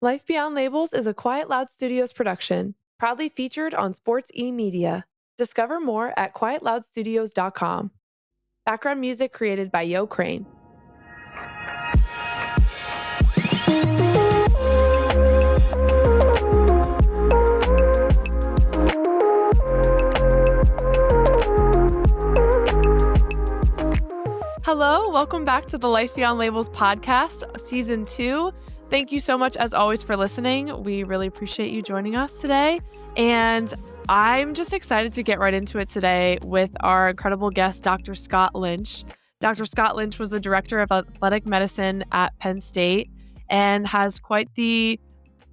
Life Beyond Labels is a Quiet Loud Studios production, proudly featured on Sports E Media. Discover more at quietloudstudios.com. Background music created by Yo Crane. Hello, welcome back to the Life Beyond Labels podcast, season 2. Thank you so much, as always, for listening. We really appreciate you joining us today. And I'm just excited to get right into it today with our incredible guest, Dr. Scott Lynch. Dr. Scott Lynch was the director of athletic medicine at Penn State and has quite the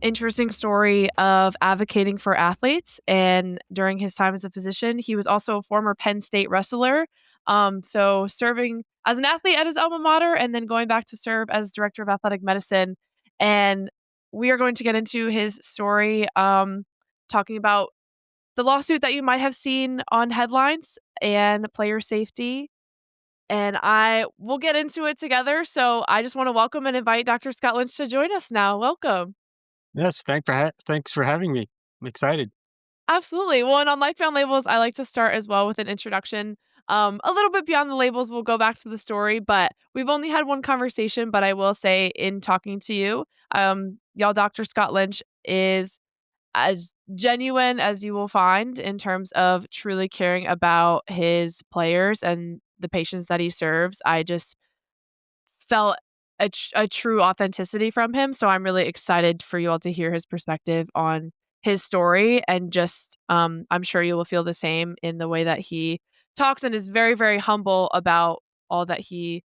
interesting story of advocating for athletes. And during his time as a physician, he was also a former Penn State wrestler. So serving as an athlete at his alma mater and then going back to serve as director of athletic medicine. And we are going to get into his story, talking about the lawsuit that you might have seen on headlines and player safety. And I will get into it together. So I just want to welcome and invite Dr. Scott Lynch to join us now. Welcome. Yes, thanks for having me. I'm excited. Absolutely. Well, and on Life Beyond Labels, I like to start as well with an introduction. A little bit beyond the labels, we'll go back to the story, but we've only had one conversation. But I will say, in talking to you, y'all, Dr. Scott Lynch is as genuine as you will find in terms of truly caring about his players and the patients that he serves. I just felt a true authenticity from him. So I'm really excited for you all to hear his perspective on his story. And just, I'm sure you will feel the same in the way that he talks and is very, very humble about all that he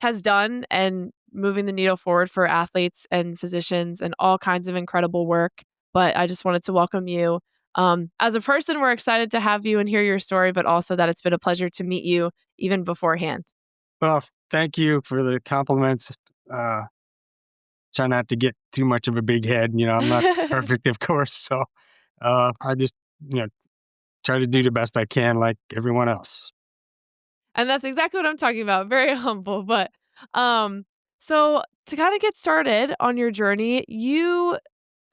has done and moving the needle forward for athletes and physicians and all kinds of incredible work. But I just wanted to welcome you. As a person, we're excited to have you and hear your story, but also that it's been a pleasure to meet you even beforehand. Well, thank you for the compliments. Uh, Try not to get too much of a big head. I'm not perfect, of course. So I just, you know, try to do the best I can like everyone else. And that's exactly what I'm talking about. Very humble. But so to kind of get started on your journey, you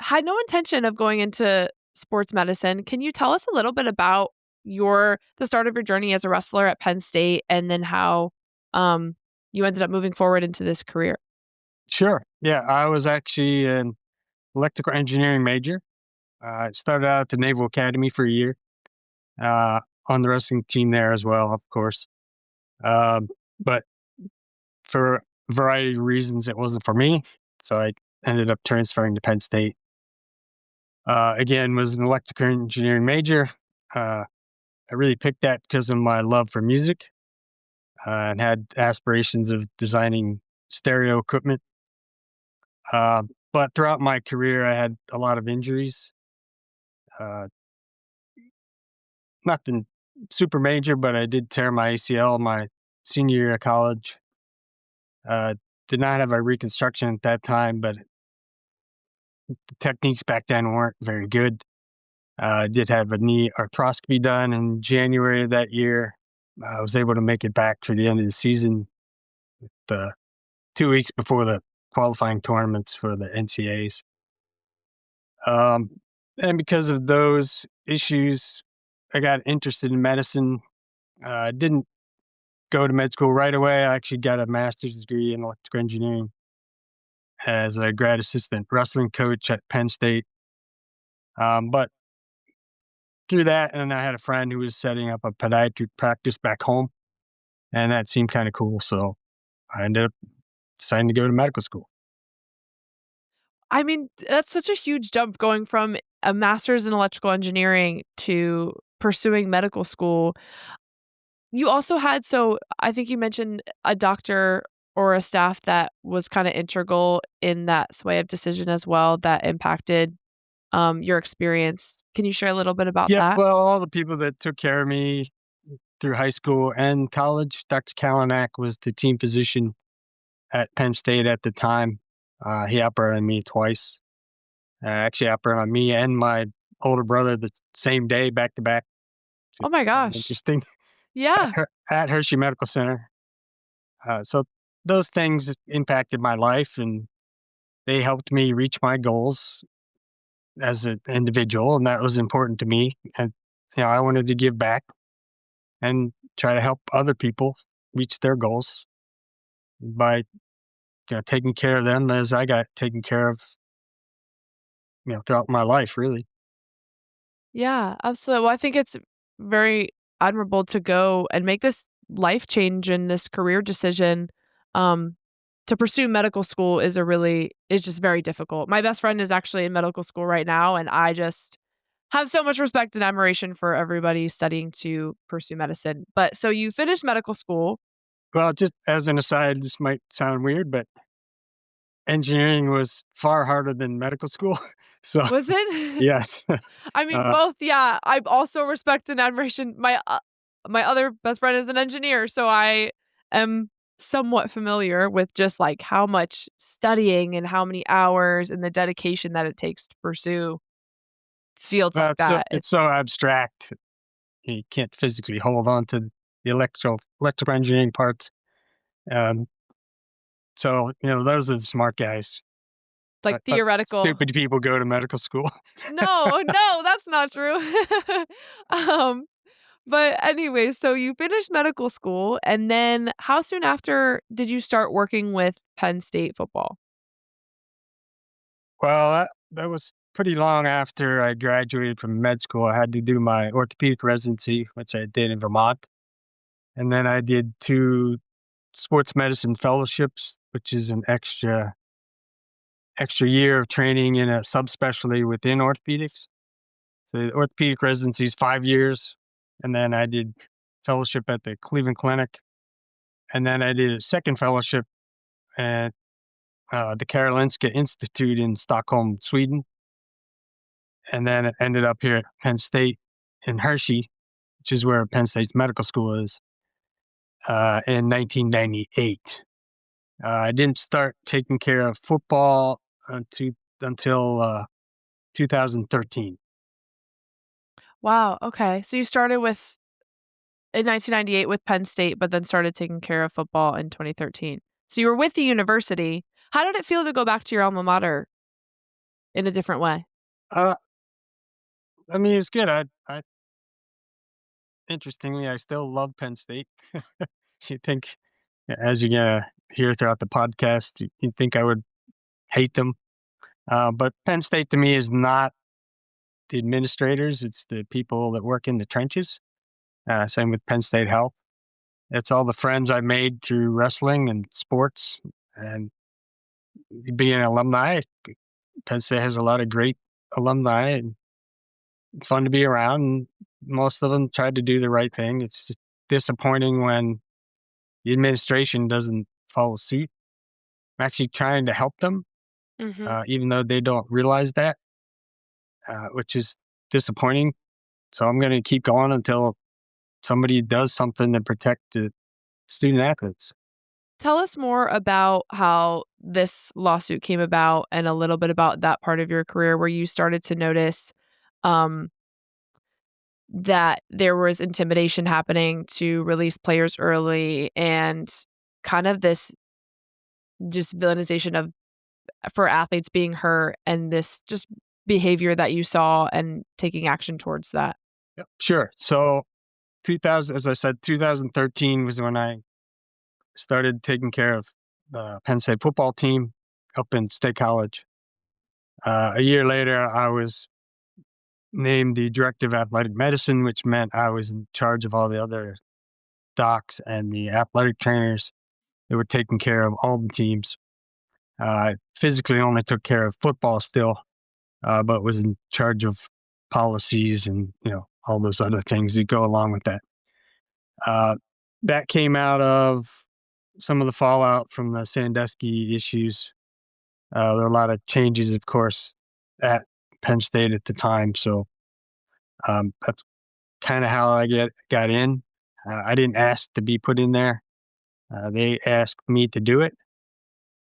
had no intention of going into sports medicine. Can you tell us a little bit about the start of your journey as a wrestler at Penn State and then how you ended up moving forward into this career? Sure. Yeah, I was actually an electrical engineering major. I started out at the Naval Academy for a year on the wrestling team there as well, of course. But for a variety of reasons, it wasn't for me. So I ended up transferring to Penn State. Again, was an electrical engineering major. I really picked that because of my love for music and had aspirations of designing stereo equipment. But throughout my career, I had a lot of injuries. Uh, Nothing super major, but I did tear my ACL my senior year of college. Uh, did not have a reconstruction at that time, but the techniques back then weren't very good. I did have a knee arthroscopy done in January of that year. I was able to make it back for the end of the season, the 2 weeks before the qualifying tournaments for the NCAAs. And because of those issues, I got interested in medicine. I didn't go to med school right away. I actually got a master's degree in electrical engineering as a grad assistant wrestling coach at Penn State. But through that, and I had a friend who was setting up a podiatry practice back home, and that seemed kind of cool. So I ended up deciding to go to medical school. I mean, that's such a huge jump going from a master's in electrical engineering to pursuing medical school. You also had, so I think you mentioned a doctor or a staff that was kind of integral in that sway of decision as well that impacted your experience. Can you share a little bit about Yeah, that? well, all the people that took care of me through high school and college, Dr. Kalinak was the team physician at Penn State at the time. He operated on me twice. Actually operated on me and my older brother the same day, back to back. Oh my Kind of gosh. interesting. Yeah. At Hershey Medical Center. So those things impacted my life, and they helped me reach my goals as an individual, and that was important to me. And I wanted to give back and try to help other people reach their goals by taking care of them as I got taken care of, throughout my life, really. Yeah, absolutely. Well, I think it's very admirable to go and make this life change and this career decision. Um, to pursue medical school is just very difficult. My best friend is actually in medical school right now, and I just have so much respect and admiration for everybody studying to pursue medicine. But so you finished medical school. Well, just as an aside, this might sound weird, but engineering was far harder than medical school. So, Was it? yes. I mean, uh, both, yeah. I also respect and admiration. My other best friend is an engineer, so I am somewhat familiar with just like how much studying and how many hours and the dedication that it takes to pursue fields well, like that. it's so abstract. You can't physically hold on to the electrical engineering parts. Um, so, those are the smart guys. Like Us theoretical. stupid people go to medical school. No, no, that's not true. um, but anyway, so you finished medical school, and then how soon after did you start working with Penn State football? Well, that was pretty long after I graduated from med school. I had to do my orthopedic residency, which I did in Vermont. And then I did 2 sports medicine fellowships, which is an extra year of training in a subspecialty within orthopedics. So the orthopedic residency is 5 years, and then I did fellowship at the Cleveland Clinic, and then I did a second fellowship at the Karolinska Institute in Stockholm, Sweden, and then it ended up here at Penn State in Hershey, which is where Penn State's medical school is, in 1998. I didn't start taking care of football until 2013. Wow, okay. So you started with in 1998 with Penn State, but then started taking care of football in 2013. So you were with the university. How did it feel to go back to your alma mater in a different way? Uh, I mean, it's good. Interestingly, I still love Penn State. You think, as you're gonna hear throughout the podcast, you'd think I would hate them. But Penn State to me is not the administrators; it's the people that work in the trenches. Same with Penn State Health. It's all the friends I made through wrestling and sports, and being an alumni. Penn State has a lot of great alumni and fun to be around. And most of them tried to do the right thing. It's just disappointing when the administration doesn't follow suit. I'm actually trying to help them, Mhm. even though they don't realize that, which is disappointing. So I'm going to keep going until somebody does something to protect the student athletes. Tell us more about how this lawsuit came about and a little bit about that part of your career where you started to notice um, that there was intimidation happening to release players early and kind of this just villainization of for athletes being hurt and this just behavior that you saw and taking action towards that. Yep. Sure. So 2000, as I said, 2013 was when I started taking care of the Penn State football team up in State College. A year later, I was named the director of athletic medicine, which meant I was in charge of all the other docs and the athletic trainers that were taking care of all the teams. I physically only took care of football still, but was in charge of policies and all those other things that go along with that. Uh, that came out of some of the fallout from the Sandusky issues. There were a lot of changes, of course, at Penn State at the time. So that's kind of how I got in. I didn't ask to be put in there. They asked me to do it,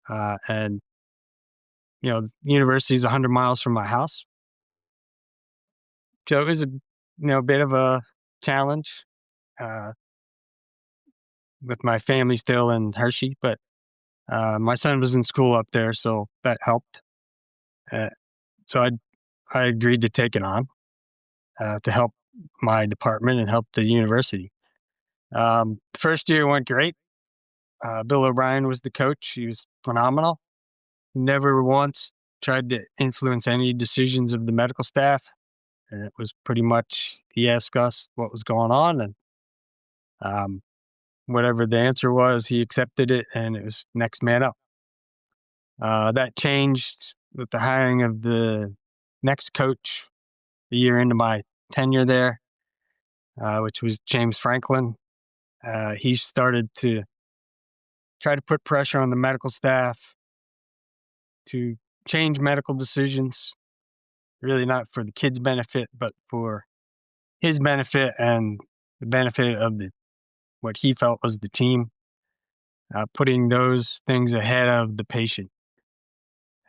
and the university is 100 miles from my house, so it was a bit of a challenge uh, with my family still in Hershey. But My son was in school up there, so that helped. Uh, so I agreed to take it on to help my department and help the university. First year went great. Bill O'Brien was the coach. He was phenomenal. Never once tried to influence any decisions of the medical staff. And it was pretty much he asked us what was going on, and um, whatever the answer was, he accepted it, and it was next man up. That changed with the hiring of the next coach a year into my tenure there, which was James Franklin. He started to try to put pressure on the medical staff to change medical decisions, really not for the kids' benefit, but for his benefit and the benefit of what he felt was the team, putting those things ahead of the patient.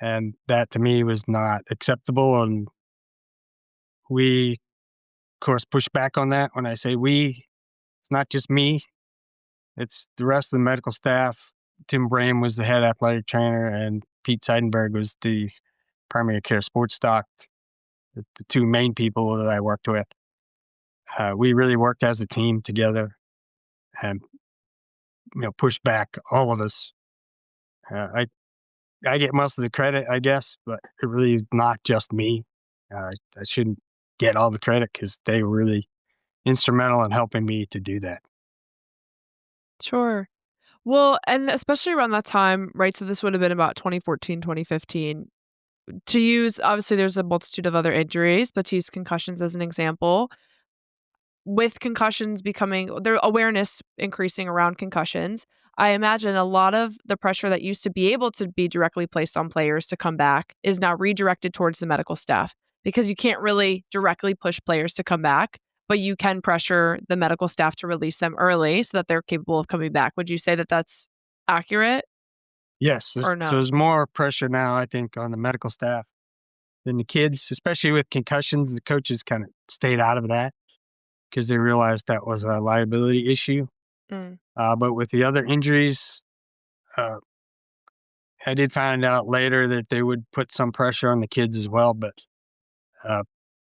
And that to me was not acceptable. And we, of course, pushed back on that. When I say we, it's not just me, it's the rest of the medical staff. Tim Brame was the head athletic trainer, and Pete Seidenberg was the primary care sports doc, the two main people that I worked with. We really worked as a team together and pushed back, all of us. I get most of the credit, I guess, but it really is not just me. I shouldn't get all the credit because they were really instrumental in helping me to do that. Sure. Well, and especially around that time, right? So this would have been about 2014, 2015. To use, obviously, there's a multitude of other injuries, but to use concussions as an example, with concussions becoming their awareness increasing around concussions, I imagine a lot of the pressure that used to be able to be directly placed on players to come back is now redirected towards the medical staff because you can't really directly push players to come back, but you can pressure the medical staff to release them early so that they're capable of coming back. Would you say that that's accurate Yes, or so no? there's more pressure now, I think, on the medical staff than the kids, especially with concussions. The coaches kind of stayed out of that because they realized that was a liability issue. Mm. But with the other injuries, uh, I did find out later that they would put some pressure on the kids as well, uh,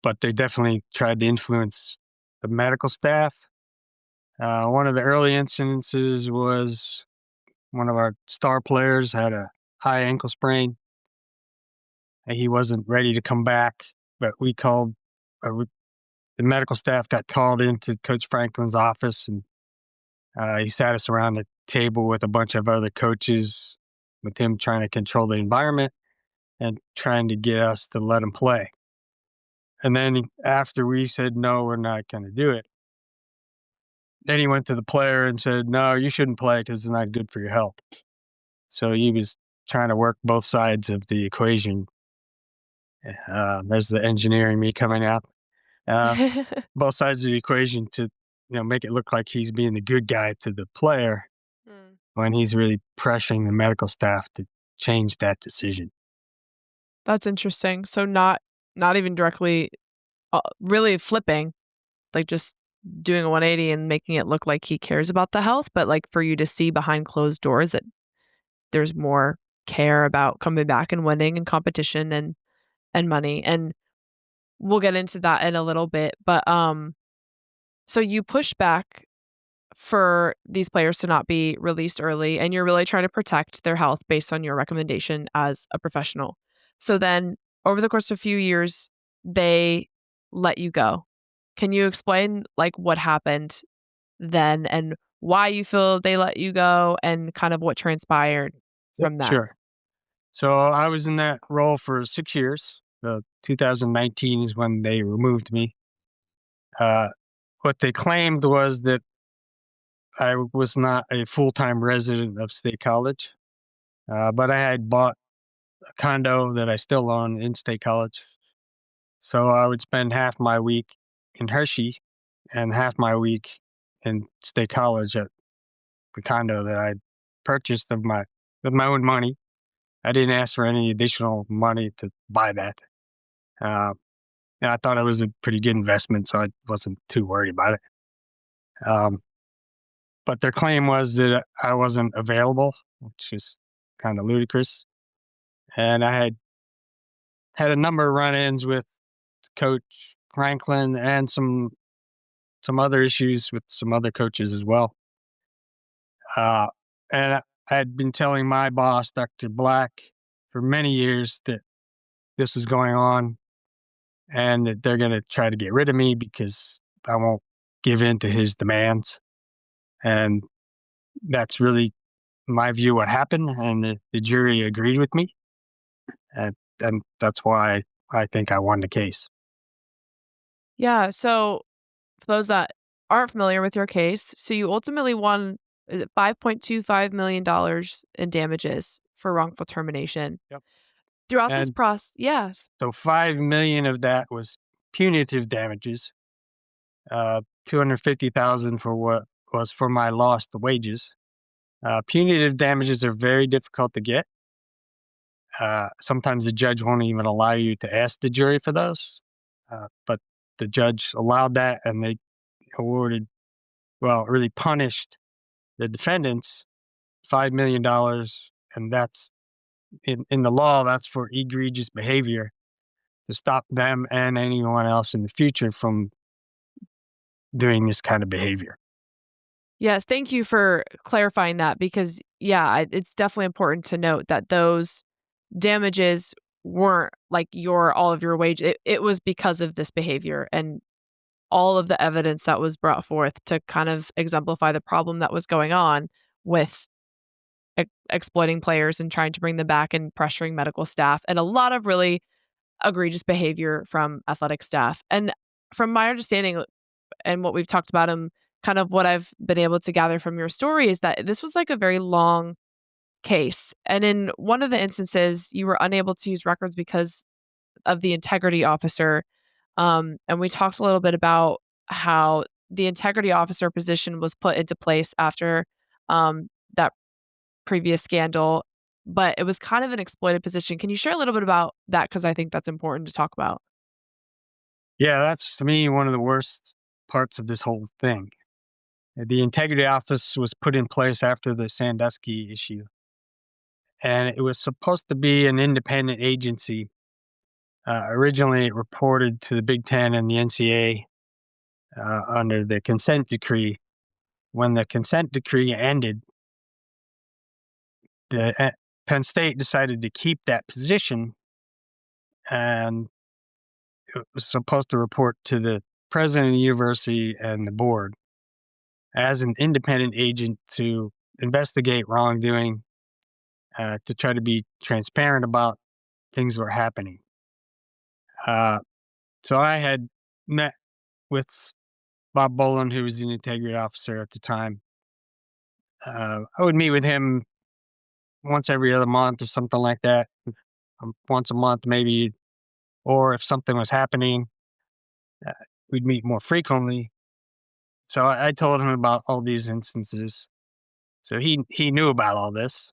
but they definitely tried to influence the medical staff. One of the early incidences was one of our star players had a high ankle sprain, and he wasn't ready to come back. But the medical staff got called into Coach Franklin's office, and he sat us around a table with a bunch of other coaches, with him trying to control the environment and trying to get us to let him play. And then after we said, no, we're not going to do it, then he went to the player and said, no, you shouldn't play because it's not good for your health. So he was trying to work both sides of the equation. There's the engineering me coming out. Uh, both sides of the equation to make it look like he's being the good guy to the player Mm. when he's really pressuring the medical staff to change that decision. That's interesting. So not even directly, really flipping, like just doing a 180 and making it look like he cares about the health, but like for you to see behind closed doors that there's more care about coming back and winning and competition and money. And we'll get into that in a little bit. But so you push back for these players to not be released early, and you're really trying to protect their health based on your recommendation as a professional. So then over the course of a few years, they let you go. Can you explain like what happened then and why you feel they let you go and kind of what transpired Yep, from that? sure. So I was in that role for 6 years. 2019 is when they removed me. Uh, what they claimed was that I was not a full time resident of State College, but I had bought a condo that I still own in State College. So I would spend half my week in Hershey and half my week in State College at the condo that I purchased with my own money. I didn't ask for any additional money to buy that. Uh, and I thought it was a pretty good investment, so I wasn't too worried about it. Um, but their claim was that I wasn't available, which is kind of ludicrous. And I had a number of run-ins with Coach Franklin and some other issues with some other coaches as well. Uh, and I had been telling my boss, Dr. Black, for many years that this was going on and that they're going to try to get rid of me because I won't give in to his demands. And that's really my view what happened. And the jury agreed with me. And that's why I think I won the case. Yeah. So, for those that aren't familiar with your case, so you ultimately won, is it $5.25 million in damages for wrongful termination. Yep. Throughout this And process, yeah. so 5 million of that was punitive damages, 250,000 for what was for my lost wages. Punitive damages are very difficult to get. Sometimes the judge won't even allow you to ask the jury for those. But the judge allowed that, and they awarded, well, really punished the defendants $5 million, and that's in the law. That's for egregious behavior to stop them and anyone else in the future from doing this kind of behavior. Yes, thank you for clarifying that because, yeah, it's definitely important to note that those damages weren't like all of your wage. It was because of this behavior and all of the evidence that was brought forth to kind of exemplify the problem that was going on with exploiting players and trying to bring them back and pressuring medical staff and a lot of really egregious behavior from athletic staff. And from my understanding and what we've talked about and kind of what I've been able to gather from your story is that this was like a very long case. And in one of the instances, you were unable to use records because of the integrity officer. And we talked a little bit about how the integrity officer position was put into place after that previous scandal, but it was kind of an exploited position. Can you share a little bit about that? Because I think that's important to talk about. Yeah, that's to me one of the worst parts of this whole thing. The integrity office was put in place after the Sandusky issue, and it was supposed to be an independent agency. Originally, it reported to the Big Ten and the NCAA under the consent decree. When the consent decree ended, Penn State decided to keep that position, and it was supposed to report to the president of the university and the board as an independent agent to investigate wrongdoing, to try to be transparent about things that were happening. So I had met with Bob Boland, who was the integrity officer at the time. I would meet with him once every other month or something like that, once a month maybe, or if something was happening, uh, we'd meet more frequently. So I told him about all these instances. So he knew about all this.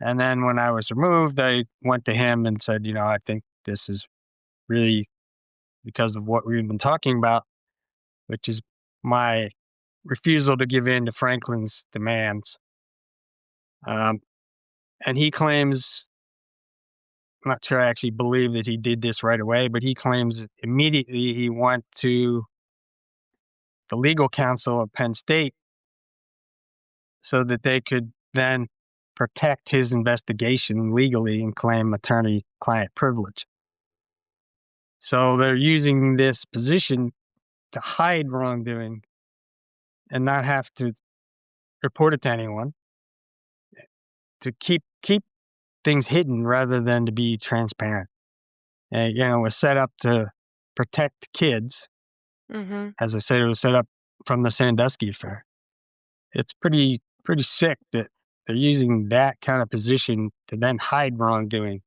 And then when I was removed, I went to him and said, I think this is really because of what we've been talking about, which is my refusal to give in to Franklin's demands. Um, and he claims, I'm not sure I actually believe that he did this right away, but he claims immediately he went to the legal counsel of Penn State so that they could then protect his investigation legally and claim attorney-client privilege. So they're using this position to hide wrongdoing and not have to report it to anyone, to keep things hidden rather than to be transparent. And it was set up to protect kids. Mm-hmm. As I said, it was set up from the Sandusky affair. It's pretty sick that they're using that kind of position to then hide wrongdoing.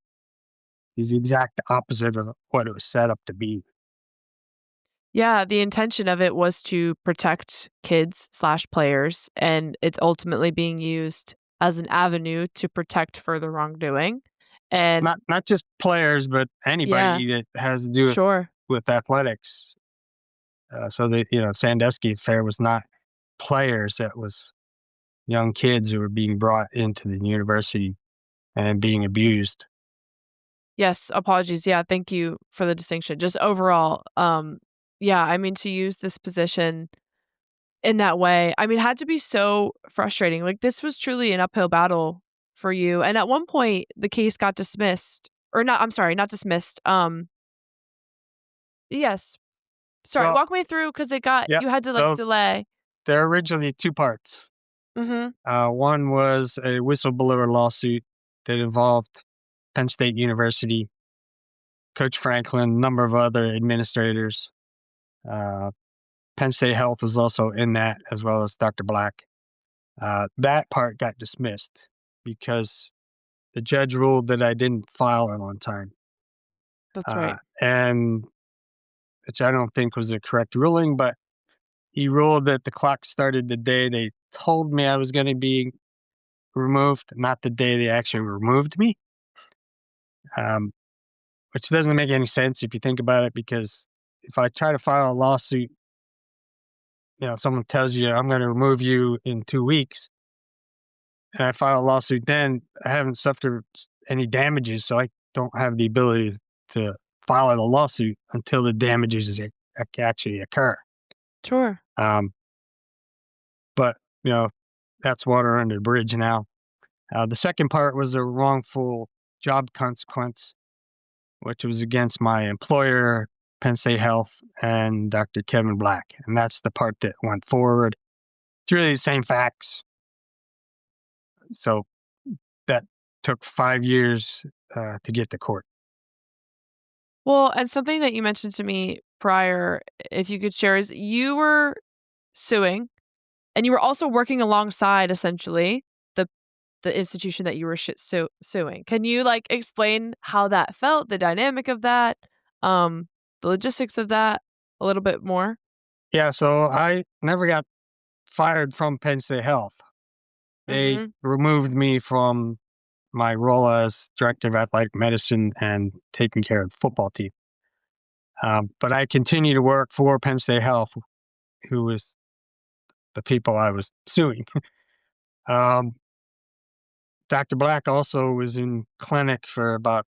It's the exact opposite of what it was set up to be. Yeah, the intention of it was to protect kids/players, and it's ultimately being used as an avenue to protect further wrongdoing. And Not just players, but yeah, anybody that has to do sure. with athletics. So the Sandusky affair was not players; that was young kids who were being brought into the university and being abused. Yes, apologies. Yeah, thank you for the distinction. Just overall, yeah, I mean, to use this position in that way, I mean, it had to be so frustrating. Like, this was truly an uphill battle for you. And at one point, the case got dismissed, or not. I'm sorry, not dismissed. Yes, sorry. Well, Walk me through because it got yeah. you had to like So delay. there are originally two parts. Mm-hmm. One was a whistleblower lawsuit that involved Penn State University, Coach Franklin, a number of other administrators. Uh, Penn State Health was also in that, as well as Dr. Black. That part got dismissed because the judge ruled that I didn't file it on time, That's right. and which I don't think was the correct ruling. But he ruled that the clock started the day they told me I was going to be removed, not the day they actually removed me. Um, which doesn't make any sense if you think about it, because if I try to file a lawsuit, someone tells you I'm going to remove you in 2 weeks, and I file a lawsuit, then I haven't suffered any damages, so I don't have the ability to file a lawsuit until the damages actually occur. Sure. But that's water under the bridge now. The second part was a wrongful job consequence, which was against my employer, Penn State Health, and Dr. Kevin Black. And that's the part that went forward. It's really the same facts. So that took 5 years to get to court. Well, and something that you mentioned to me prior, if you could share, is you were suing and you were also working alongside essentially the the institution that you were suing. Can you like explain how that felt, the dynamic of that, um, the logistics of that a little bit more? Yeah, so I never got fired from Penn State Health. They Mhm. removed me from my role as director of athletic medicine and taking care of the football team. But I continue to work for Penn State Health, who was the people I was suing. um, Dr. Black also was in clinic for about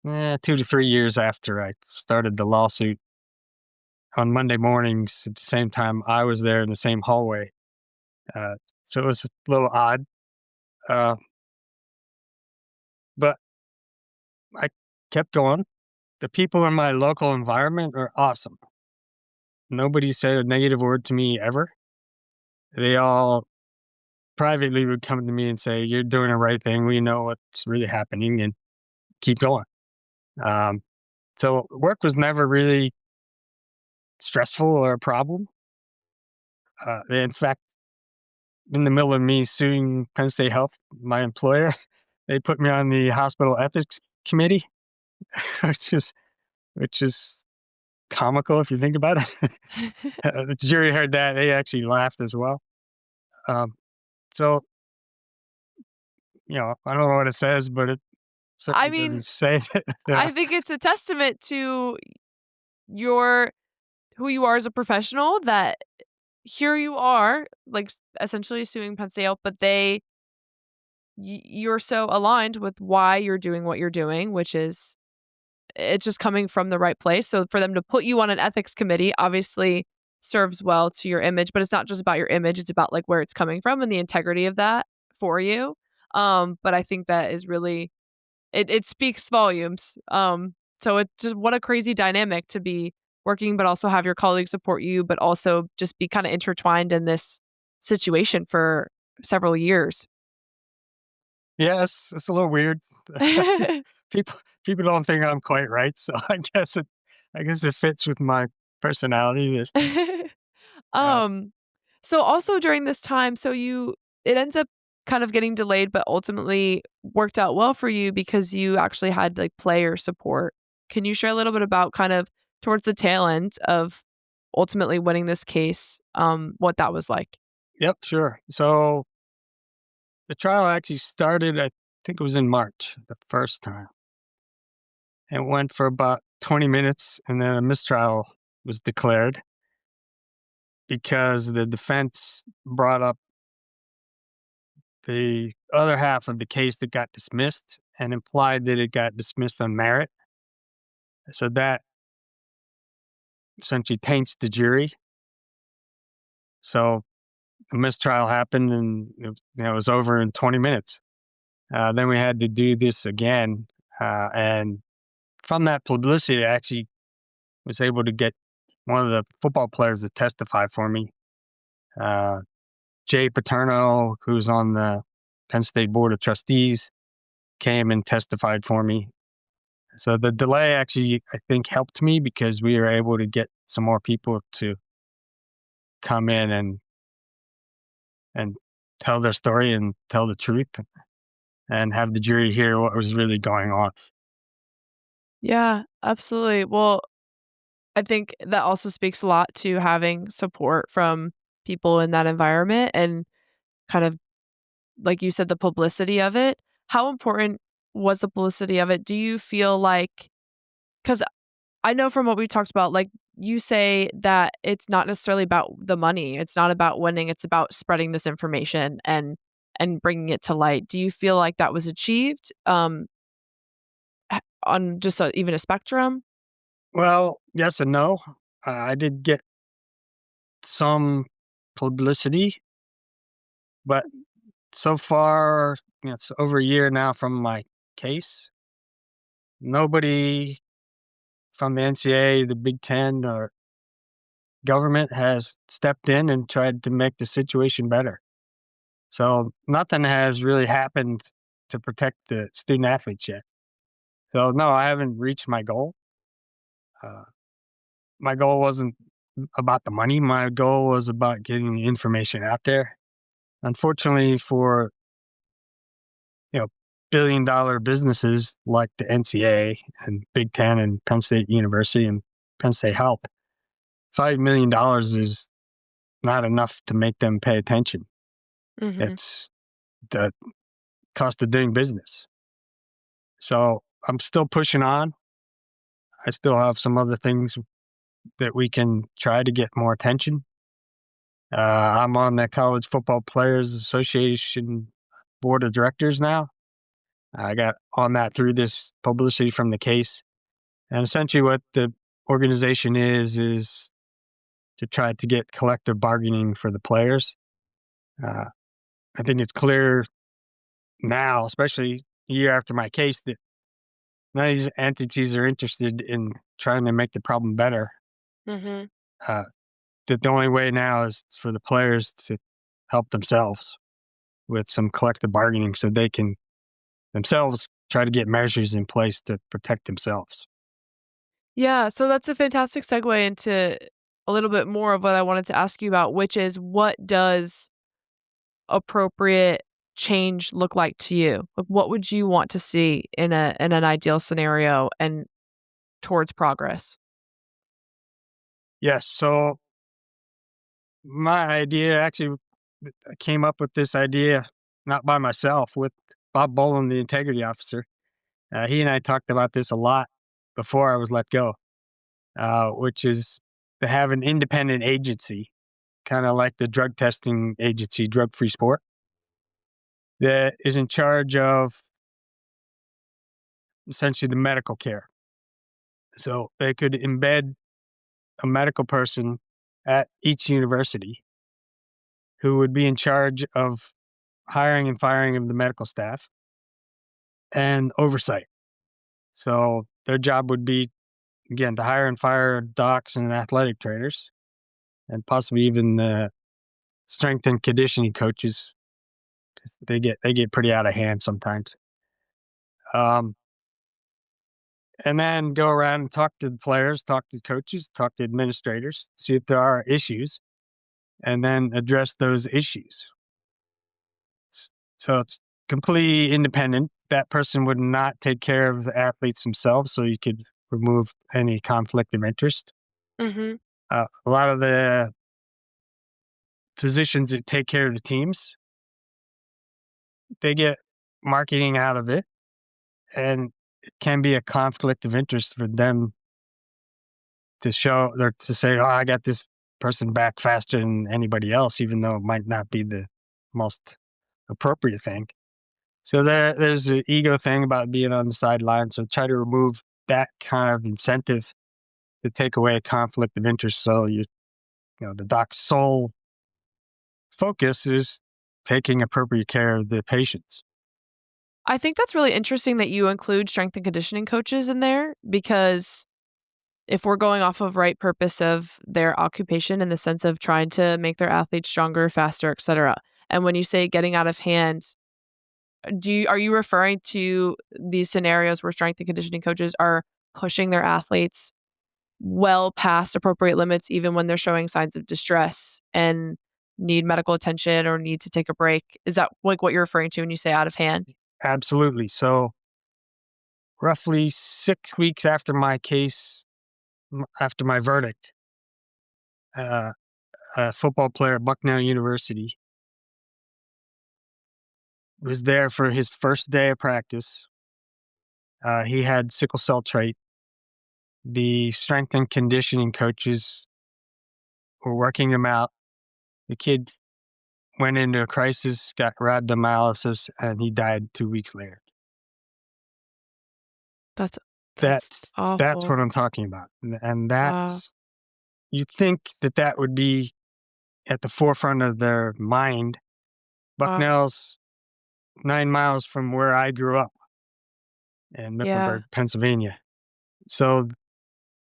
2 to 3 years after I started the lawsuit. On Monday mornings, at the same time I was there in the same hallway. Uh, so it was a little odd. Uh, but I kept going. The people in my local environment are awesome. Nobody said a negative word to me ever. They all privately would come to me and say, "You're doing the right thing. We know what's really happening, and keep going." Um, so work was never really stressful or a problem. In fact, in the middle of me suing Penn State Health, my employer, they put me on the hospital ethics committee, which is which is comical if you think about it. The jury heard that; they actually laughed as well. Um, so I don't know what it says, but it I certainly mean, doesn't say I think it's a testament to your who you are as a professional that here you are, like essentially suing Penn State, but you're so aligned with why you're doing what you're doing, which is it's just coming from the right place. So for them to put you on an ethics committee obviously serves well to your image, but it's not just about your image, it's about like where it's coming from and the integrity of that for you. But I think that is really it speaks volumes. So it's just what a crazy dynamic to be working, but also have your colleagues support you, but also just be kind of intertwined in this situation for several years. Yeah, it's a little weird. people people don't think I'm quite right, so I guess it fits with my personality. Uh, um, so also during this time, so it ends up kind of getting delayed, but ultimately worked out well for you because you actually had like player support. Can you share a little bit about kind of towards the tail end of ultimately winning this case, what that was like? yep, sure. So the trial actually started, I think it was in March, the first time. It went for about 20 minutes, and then a mistrial was declared because the defense brought up the other half of the case that got dismissed and implied that it got dismissed on merit. So that essentially taints the jury. So the mistrial happened and it was over in 20 minutes. Then we had to do this again. And from that publicity, I actually was able to get one of the football players to testify for me. Jay Paterno, who's on the Penn State Board of Trustees, came and testified for me. So the delay actually, I think, helped me because we were able to get some more people to come in and tell their story and tell the truth and have the jury hear what was really going on. Yeah, absolutely. Well, I think that also speaks a lot to having support from people in that environment and kind of, like you said, the publicity of it. How important was the publicity of it? Do you feel like, because I know from what we talked about, like you say that it's not necessarily about the money. It's not about winning. It's about spreading this information and bringing it to light. Do you feel like that was achieved on just even a spectrum? Well, yes and no. I did get some publicity, but so far, it's over a year now from my case. Nobody from the NCAA, the Big Ten, or government has stepped in and tried to make the situation better. So nothing has really happened to protect the student athletes yet. So no, I haven't reached my goal. Uh, my goal wasn't about the money. My goal was about getting the information out there. Unfortunately, for you know billion-dollar businesses like the NCAA and Big Ten and Penn State University and Penn State Health, $5 million is not enough to make them pay attention. Mhm. It's the cost of doing business. So I'm still pushing on. I still have some other things that we can try to get more attention. I'm on the College Football Players Association board of directors now. I got on that through this publicity from the case. And essentially, what the organization is to try to get collective bargaining for the players. Uh, I think it's clear now, especially a year after my case, that none of these entities are interested in trying to make the problem better. Mhm. Uh, that the only way now is for the players to help themselves with some collective bargaining so they can themselves try to get measures in place to protect themselves. Yeah, so that's a fantastic segue into a little bit more of what I wanted to ask you about, which is what does appropriate change look like to you? Like, what would you want to see in an ideal scenario and towards progress? Yes. So my idea actually, I came up with this idea not by myself, with Bob Boland, the integrity officer. He and I talked about this a lot before I was let go, which is to have an independent agency, kind of like the drug testing agency, Drug Free Sport, that is in charge of essentially the medical care. So they could embed a medical person at each university who would be in charge of hiring and firing of the medical staff and oversight. So their job would be, again, to hire and fire docs and athletic trainers and possibly even strength and conditioning coaches. 'Cause they get pretty out of hand sometimes. Um, and then go around and talk to the players, talk to the coaches, talk to administrators, see if there are issues, and then address those issues. So it's completely independent. That person would not take care of the athletes themselves, so you could remove any conflict of interest. Mhm. A lot of the physicians that take care of the teams, they get marketing out of it, and it can be a conflict of interest for them to show or to say, "Oh, I got this person back faster than anybody else," even though it might not be the most appropriate thing. So there's an ego thing about being on the sideline. So try to remove that kind of incentive to take away a conflict of interest. So the doc's sole focus is taking appropriate care of the patients. I think that's really interesting that you include strength and conditioning coaches in there because if we're going off of right purpose of their occupation in the sense of trying to make their athletes stronger, faster, etc. And when you say getting out of hand, are you referring to these scenarios where strength and conditioning coaches are pushing their athletes well past appropriate limits even when they're showing signs of distress and need medical attention or need to take a break? Is that like what you're referring to when you say out of hand? Absolutely. So roughly 6 weeks after my case, after my verdict, uh, a football player at Bucknell University was there for his first day of practice. He had sickle cell trait. The strength and conditioning coaches were working him out. The kid went into a crisis, got rhabdomyolysis, and he died 2 weeks later. That's That's that's awful. what I'm talking about, and Wow. that's you think that would be at the forefront of their mind. Wow. Bucknell's 9 miles from where I grew up in Yeah. Mifflinburg, Pennsylvania. So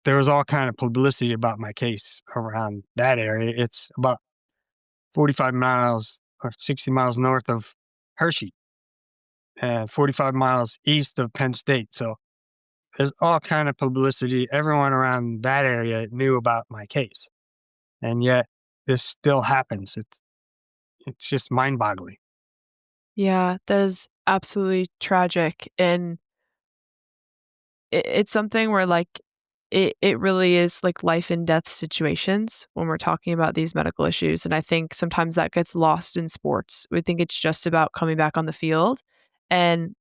there was all kind of publicity about my case around that area. It's about 45 miles or 60 miles north of Hershey and 45 miles east of Penn State. So there's all kind of publicity. Everyone around that area knew about my case. And yet this still happens. It's just mind-boggling. Yeah, that is absolutely tragic, and it's something where, like, it really is, like, life and death situations when we're talking about these medical issues, and I think sometimes that gets lost in sports. We think it's just about coming back on the field, and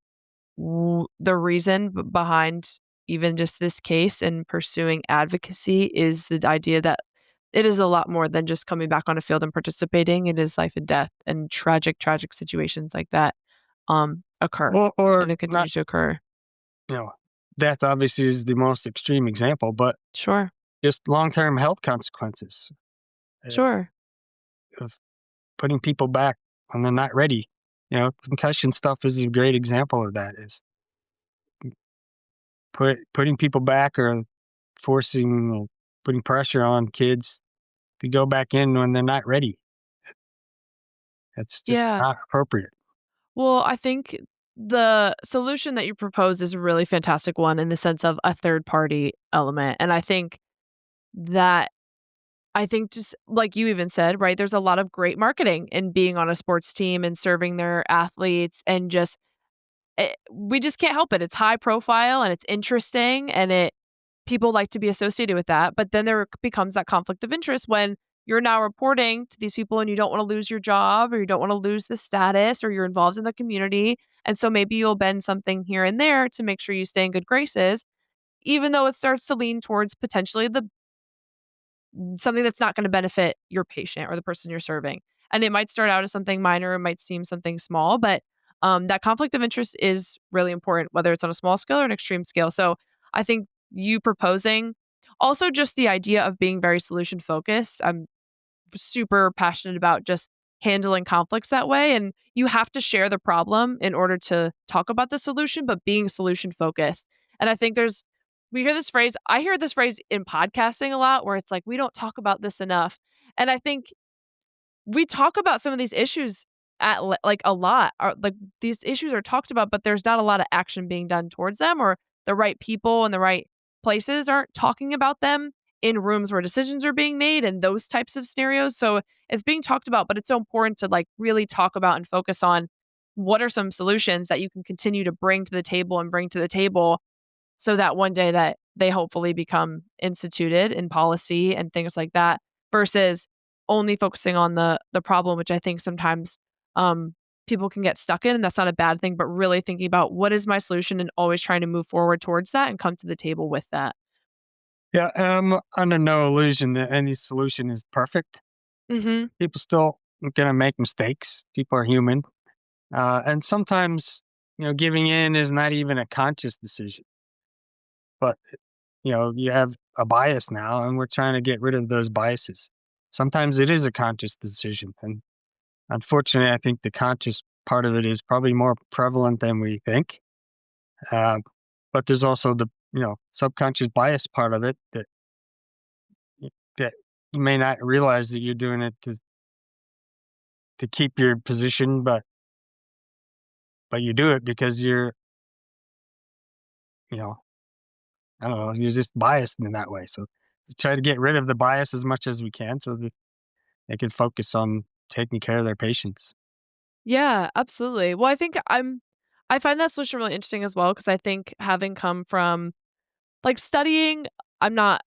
the reason behind even just this case and pursuing advocacy is the idea that it is a lot more than just coming back on a field and participating. It is life and death, and tragic, tragic situations like that occur, Or and it not, continues to occur. you know, death obviously is the most extreme example, but Sure, just long-term health consequences uh, sure. of putting people back when they're not ready. Concussion stuff is a great example of that. Is putting people back or forcing, putting pressure on kids to go back in when they're not ready. That's just Yeah. not appropriate. Well, I think the solution that you propose is a really fantastic one in the sense of a third party element. And that I think just like you even said, right, there's a lot of great marketing in being on a sports team and serving their athletes and just we just can't help it. It's high profile and it's interesting and people like to be associated with that. But then there becomes that conflict of interest when you're now reporting to these people and you don't want to lose your job or you don't want to lose the status or you're involved in the community. And so maybe you'll bend something here and there to make sure you stay in good graces, even though it starts to lean towards potentially the something that's not going to benefit your patient or the person you're serving. And it might start out as something minor, it might seem something small, but that conflict of interest is really important, whether it's on a small scale or an extreme scale. So I think you proposing, also just the idea of being very solution focused. I'm super passionate about just handling conflicts that way. And you have to share the problem in order to talk about the solution, but being solution focused. And I think we hear this phrase, I hear this phrase in podcasting a lot where it's like, we don't talk about this enough. And I think we talk about some of these issues like a lot, or like these issues are talked about, but there's not a lot of action being done towards them, or the right people and the right places aren't talking about them in rooms where decisions are being made and those types of scenarios. So it's being talked about, but it's so important to like really talk about and focus on what are some solutions that you can continue to bring to the table and bring to the table so that one day that they hopefully become instituted in policy and things like that versus only focusing on the problem, which I think sometimes um, people can get stuck in, and that's not a bad thing, but really thinking about what is my solution and always trying to move forward towards that and come to the table with that. Yeah, I'm under no illusion that any solution is perfect. Mhm. People still gonna make mistakes. People are human, and sometimes giving in is not even a conscious decision, but you have a bias now, and we're trying to get rid of those biases. Sometimes it is a conscious decision, and unfortunately, I think the conscious part of it is probably more prevalent than we think. Uh, but there's also the subconscious bias part of it that you may not realize that you're doing it to keep your position, but you do it because you know I don't know, you're just biased in that way. So to try to get rid of the bias as much as we can, so that they can focus on taking care of their patients. Yeah, absolutely. Well, I find that solution really interesting as well because I think having come from like studying, I'm not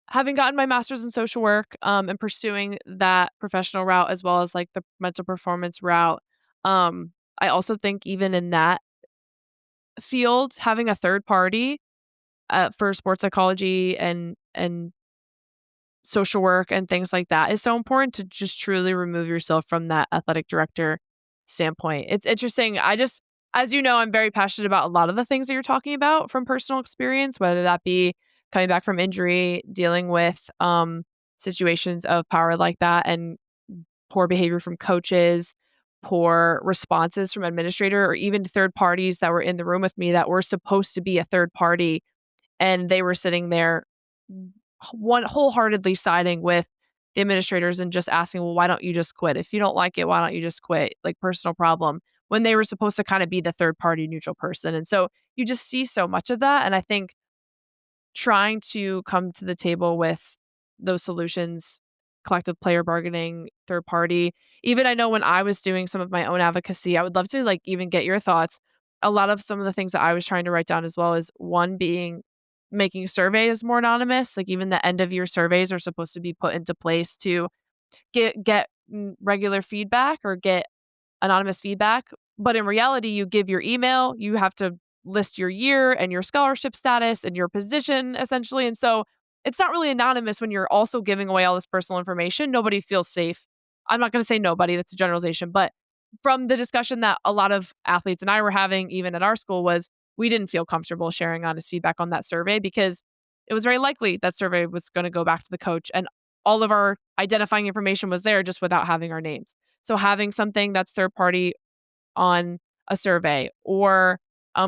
having gotten my master's in social work, and pursuing that professional route as well as like the mental performance route. I also think even in that field, having a third party for sports psychology and social work and things like that is so important to just truly remove yourself from that athletic director standpoint. It's interesting. As you know, I'm very passionate about a lot of the things that you're talking about from personal experience, whether that be coming back from injury, dealing with situations of power like that, and poor behavior from coaches, poor responses from administrator, or even third parties that were in the room with me that were supposed to be a third party and they were sitting there one wholeheartedly siding with the administrators and just asking, well, why don't you just quit? If you don't like it, why don't you just quit? Like personal problem when they were supposed to kind of be the third party neutral person. And so you just see so much of that. And I think trying to come to the table with those solutions, collective player bargaining, third party. Even I know when I was doing some of my own advocacy, I would love to like even get your thoughts. A lot of some of the things that I was trying to write down as well is one being making surveys more anonymous. Like even the end of year surveys are supposed to be put into place to get regular feedback or get anonymous feedback. But in reality, you give your email, you have to list your year and your scholarship status and your position essentially. And so it's not really anonymous when you're also giving away all this personal information. Nobody feels safe. I'm not going to say nobody, that's a generalization, but from the discussion that a lot of athletes and I were having, even at our school, was we didn't feel comfortable sharing honest feedback on that survey because it was very likely that survey was going to go back to the coach and all of our identifying information was there just without having our names. So having something that's third party on a survey or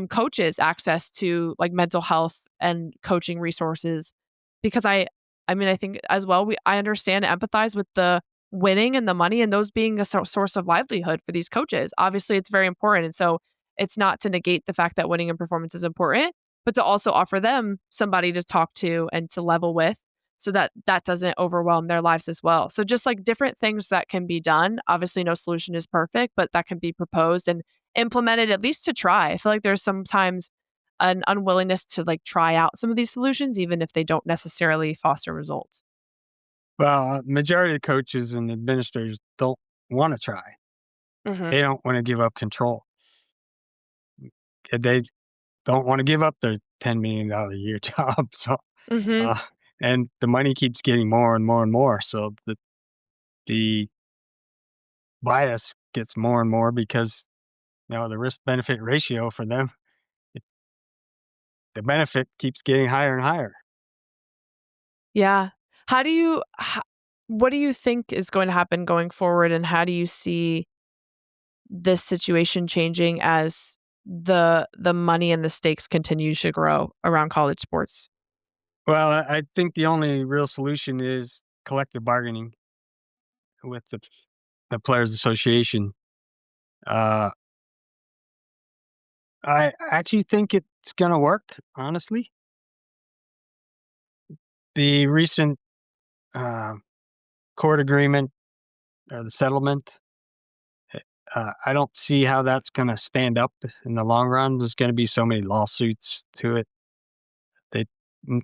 coaches access to like mental health and coaching resources because I mean I think as well I understand and empathize with the winning and the money and those being a source of livelihood for these coaches. Obviously it's very important and so it's not to negate the fact that winning and performance is important but to also offer them somebody to talk to and to level with so that that doesn't overwhelm their lives as well. So just like different things that can be done. Obviously, no solution is perfect, but that can be proposed and implemented at least to try. I feel like there's sometimes an unwillingness to like try out some of these solutions, even if they don't necessarily foster results. Well, majority of coaches and administrators don't want to try. Hmm. They don't want to give up control. They don't want to give up their $10 million a year job. So, Hmm. uh, and the money keeps getting more and more and more. So the bias gets more and more because the risk benefit ratio for them, it, the benefit keeps getting higher and higher. Yeah. How do you, ho- what do you think is going to happen going forward? And how do you see this situation changing as the money and the stakes continue to grow around college sports? Well, I think the only real solution is collective bargaining with the Players Association. Uh, I actually think it's going to work, honestly. The recent uh, court agreement, the settlement, I don't see how that's going to stand up in the long run. There's going to be so many lawsuits to it. They mm,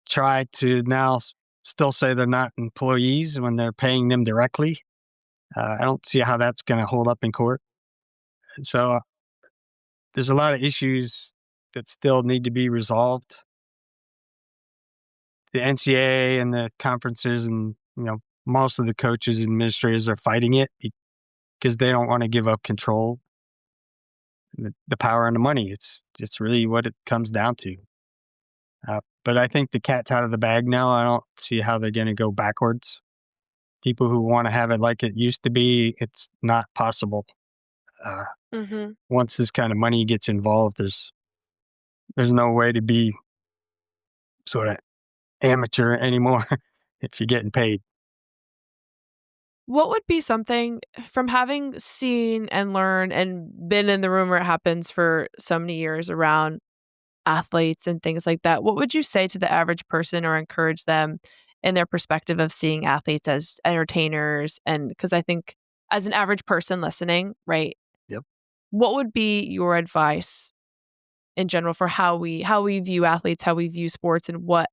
try to now still say they're not employees when they're paying them directly. I don't see how that's going to hold up in court. So there's a lot of issues that still need to be resolved. The NCAA and the conferences and most of the coaches and administrators are fighting it because they don't want to give up control. the power and the money. It's just really what it comes down to. But I think the cat's out of the bag now. I don't see how they're going to go backwards. People who want to have it like it used to be, it's not possible. Uh, Mhm. Once this kind of money gets involved, there's no way to be sort of amateur anymore if you're getting paid. What would be something from having seen and learned and been in the room where it happens for so many years around athletes and things like that, what would you say to the average person or encourage them in their perspective of seeing athletes as entertainers? And because I think as an average person listening, right, Yep. what would be your advice in general for how we view athletes, how we view sports, and what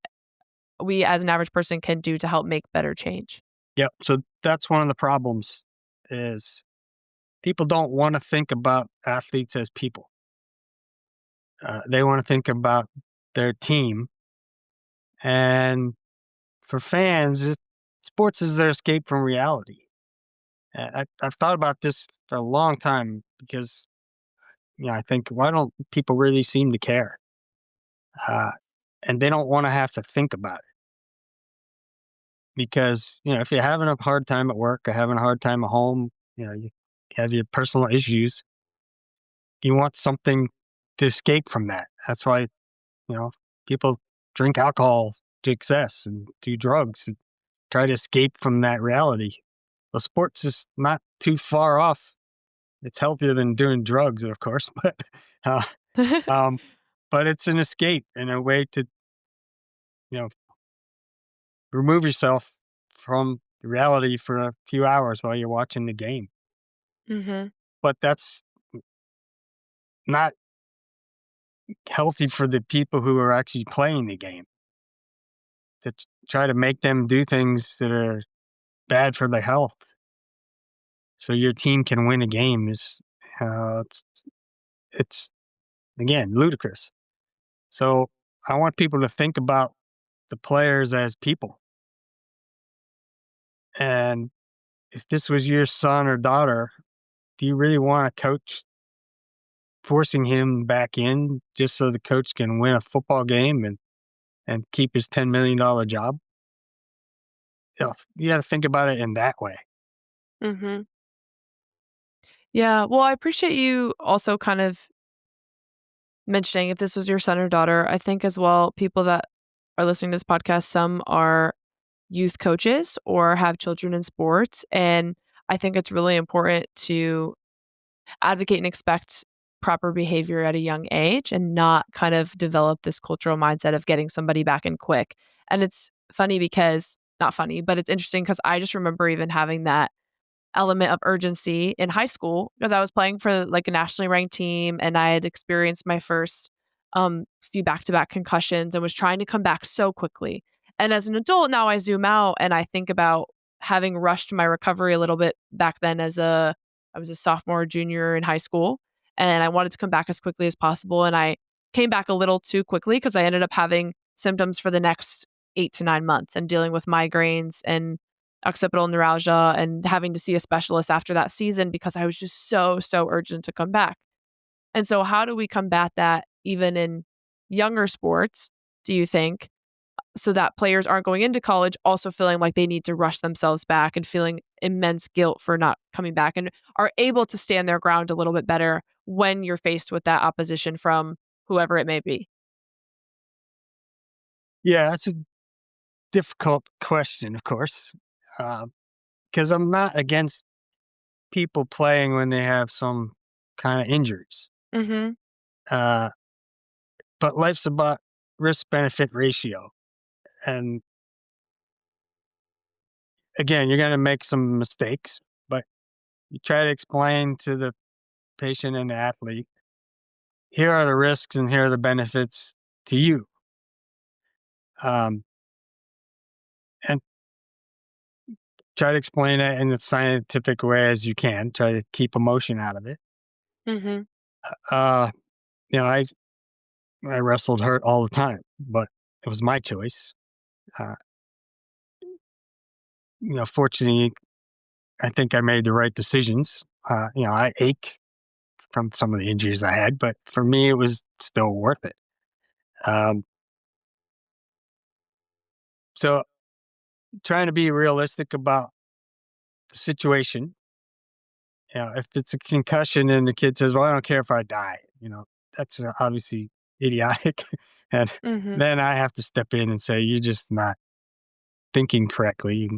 we as an average person can do to help make better change? Yep. So that's one of the problems is people don't want to think about athletes as people. They want to think about their team. And for fans, sports is their escape from reality. I've thought about this for a long time because I think, why don't people really seem to care? Uh, and they don't want to have to think about it because if you're having a hard time at work or having a hard time at home, you have your personal issues. You want something to escape from that. That's why people drink alcohol to excess and do drugs and try to escape from that reality. Well, sports is not too far off. It's healthier than doing drugs, of course, but uh, um, but it's an escape and a way to you know remove yourself from reality for a few hours while you're watching the game. Mhm. But that's not healthy for the people who are actually playing the game. To try to make them do things that are bad for their health, so your team can win a game is it's again ludicrous. So I want people to think about the players as people. And if this was your son or daughter, do you really want a coach forcing him back in just so the coach can win a football game and keep his $10 million job? You got to think about it in that way. Mhm. Yeah, well, I appreciate you also kind of mentioning if this was your son or daughter. I think as well, people that are listening to this podcast, some are youth coaches or have children in sports. And I think it's really important to advocate and expect proper behavior at a young age and not kind of develop this cultural mindset of getting somebody back in quick. And it's funny because, not funny, but it's interesting because I just remember even having that element of urgency in high school because I was playing for like a nationally ranked team and I had experienced my first few back-to-back concussions and was trying to come back so quickly. And as an adult now I zoom out and I think about having rushed my recovery a little bit back then as a I was a sophomore junior in high school and I wanted to come back as quickly as possible and I came back a little too quickly because I ended up having symptoms for the next 8 to 9 months and dealing with migraines and occipital neuralgia and having to see a specialist after that season because I was just so urgent to come back. And so how do we combat that even in younger sports, do you think, so that players aren't going into college also feeling like they need to rush themselves back and feeling immense guilt for not coming back and are able to stand their ground a little bit better when you're faced with that opposition from whoever it may be? Yeah, that's a difficult question, of course, because I'm not against people playing when they have some kind of injuries. Mhm. Uh, but life's about risk benefit ratio. And again, you're going to make some mistakes, but you try to explain to the patient and the athlete, here are the risks and here are the benefits to you. Um, and try to explain it in a scientific way as you can. Try to keep emotion out of it. Mhm. Uh, you know, I wrestled hurt all the time, but it was my choice. Uh, Fortunately, I think I made the right decisions. I ache from some of the injuries I had, but for me, it was still worth it. Um, so trying to be realistic about the situation. If it's a concussion and the kid says, "Well, I don't care if I die," that's obviously idiotic, and Mhm. then I have to step in and say, "You're just not thinking correctly.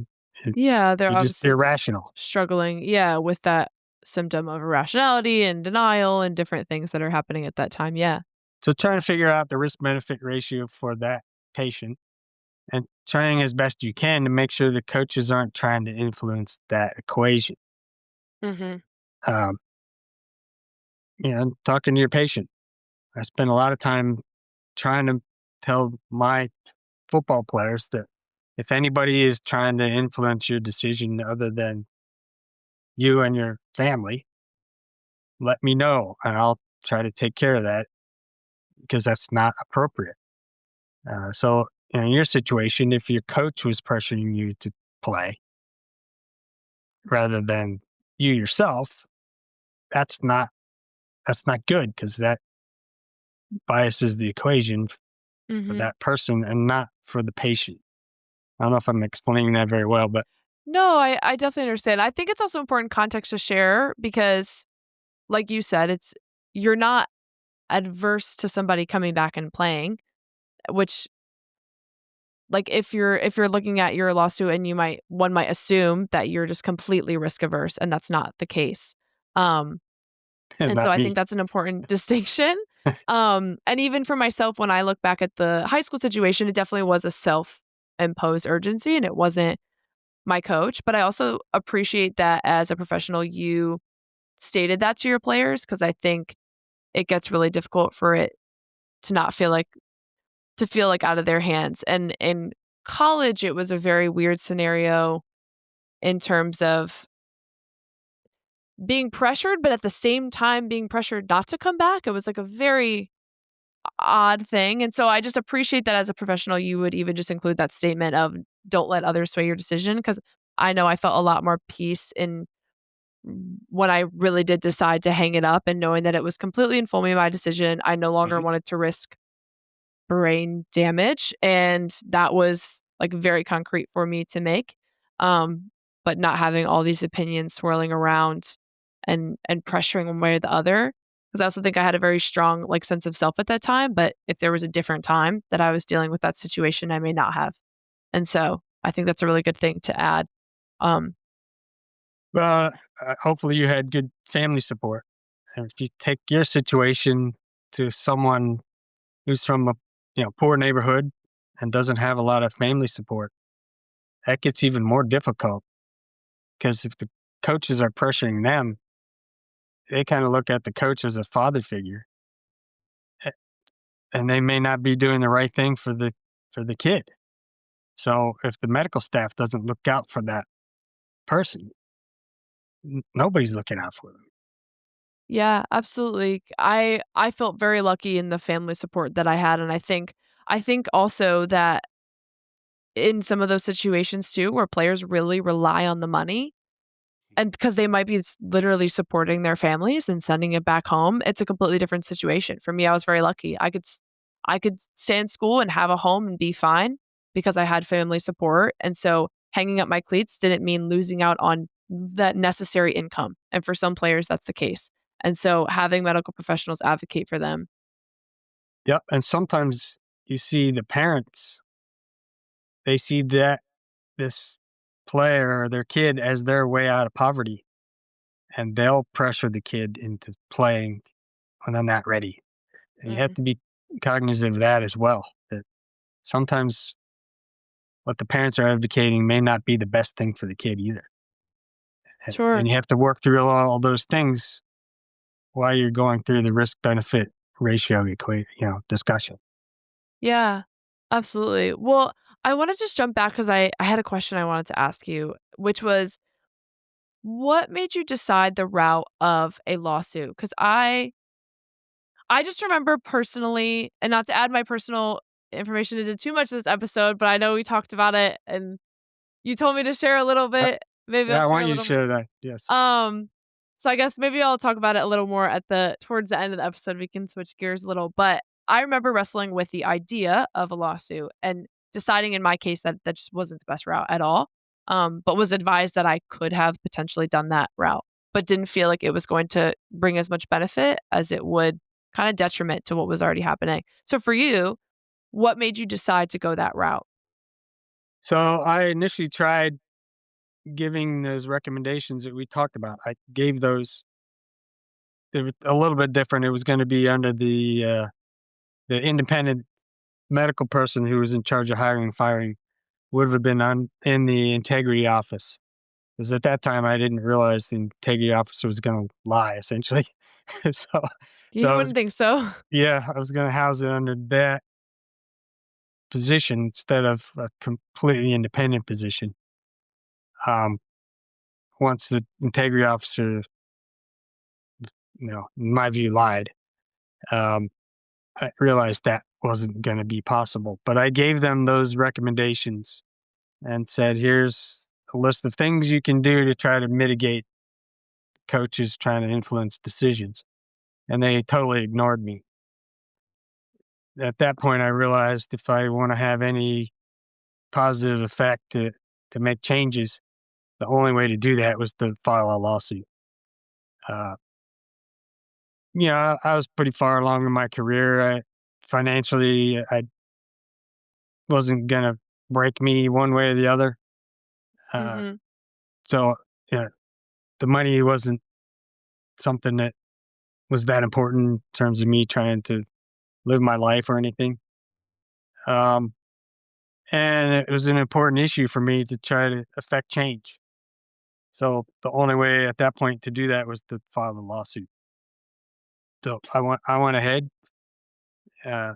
And Yeah, they're you're just obviously just irrational." struggling, yeah, with that symptom of irrationality and denial and different things that are happening at that time, yeah. So trying to figure out the risk benefit ratio for that patient and trying as best you can to make sure the coaches aren't trying to influence that equation. Mhm. Um, talking to your patient. I spend a lot of time trying to tell my football players that if anybody is trying to influence your decision other than you and your family, let me know and I'll try to take care of that because that's not appropriate. So, in your situation, if your coach was pressuring you to play rather than you yourself, that's not good because that biases the equation for Mhm. that person and not for the patient. I don't know if I'm explaining that very well, but No, I definitely understand. I think it's also important context to share because, like you said, you're not adverse to somebody coming back and playing, which like if you're looking at your lawsuit and one might assume that you're just completely risk averse and that's not the case. Um and so not I me. think that's an important distinction. And even for myself when I look back at the high school situation, it definitely was a self-imposed urgency and it wasn't my coach, but I also appreciate that as a professional you stated that to your players because I think it gets really difficult for it to not feel like out of their hands. And in college, it was a very weird scenario in terms of being pressured, but at the same time being pressured not to come back. It was like a very odd thing. And so I just appreciate that as a professional, you would even just include that statement of don't let others sway your decision. Cause I know I felt a lot more peace in when I really did decide to hang it up and knowing that it was completely informing my decision. I no longer Mhm. wanted to risk brain damage, and that was, like, very concrete for me to make, but not having all these opinions swirling around and pressuring one way or the other. Because I also think I had a very strong, like, sense of self at that time, but if there was a different time that I was dealing with that situation, I may not have, and so I think that's a really good thing to add. Um Well, hopefully you had good family support. And if you take your situation to someone who's from a poor neighborhood and doesn't have a lot of family support, that gets even more difficult because if the coaches are pressuring them, they kind of look at the coach as a father figure, a- and they may not be doing the right thing for the kid. So if the medical staff doesn't look out for that person, nobody's looking out for them. Yeah, absolutely. I felt very lucky in the family support that I had, and I think also that in some of those situations too, where players really rely on the money, and because they might be literally supporting their families and sending it back home, it's a completely different situation. For me, I was very lucky. I could stay in school and have a home and be fine because I had family support. And so hanging up my cleats didn't mean losing out on that necessary income. And for some players, that's the case. And so having medical professionals advocate for them. Yep. And sometimes you see the parents, they see that this player or their kid as their way out of poverty, and they'll pressure the kid into playing when they're not ready. And you have Mm, to be cognizant of that as well. That sometimes what the parents are advocating may not be the best thing for the kid either. And sure. you have to work through all those things while you're going through the risk benefit ratio discussion. Yeah, absolutely. Well, I want to just jump back because I had a question I wanted to ask you, which was what made you decide the route of a lawsuit? Because I just remember personally, and not to add my personal information into too much of this episode, but I know we talked about it and you told me to share a little Yep. bit. Maybe I'll Yeah, I share want a you to little more. share that. Yes. Um, So I guess maybe I'll talk about it a little more at the towards the end of the episode. We can switch gears a little, but I remember wrestling with the idea of a lawsuit and deciding in my case that that just wasn't the best route at all. But was advised that I could have potentially done that route, but didn't feel like it was going to bring as much benefit as it would kind of detriment to what was already happening. So for you, what made you decide to go that route? So I initially tried giving those recommendations that we talked about. I gave those. They were a little bit different. It was going to be under the independent medical person who was in charge of hiring and firing would have been on in the integrity office. Because at that time I didn't realize the integrity officer was going to lie essentially. so You so I was wouldn't think so. yeah I was going to house it under that position instead of a completely independent position. Um, Once the integrity officer, in my view, lied, um, I realized that wasn't going to be possible. But I gave them those recommendations and said, "Here's a list of things you can do to try to mitigate coaches trying to influence decisions." And they totally ignored me. At that point, I realized if I want to have any positive effect to make changes, the only way to do that was to file a lawsuit. Uh, I was pretty far along in my career. Financially, I wasn't gonna break me one way or the other. Uh, Mhm. so, yeah, the money wasn't something that was that important in terms of me trying to live my life or anything. Um, and it was an important issue for me to try to affect change. So the only way at that point to do that was to file a lawsuit. So I went ahead. Uh,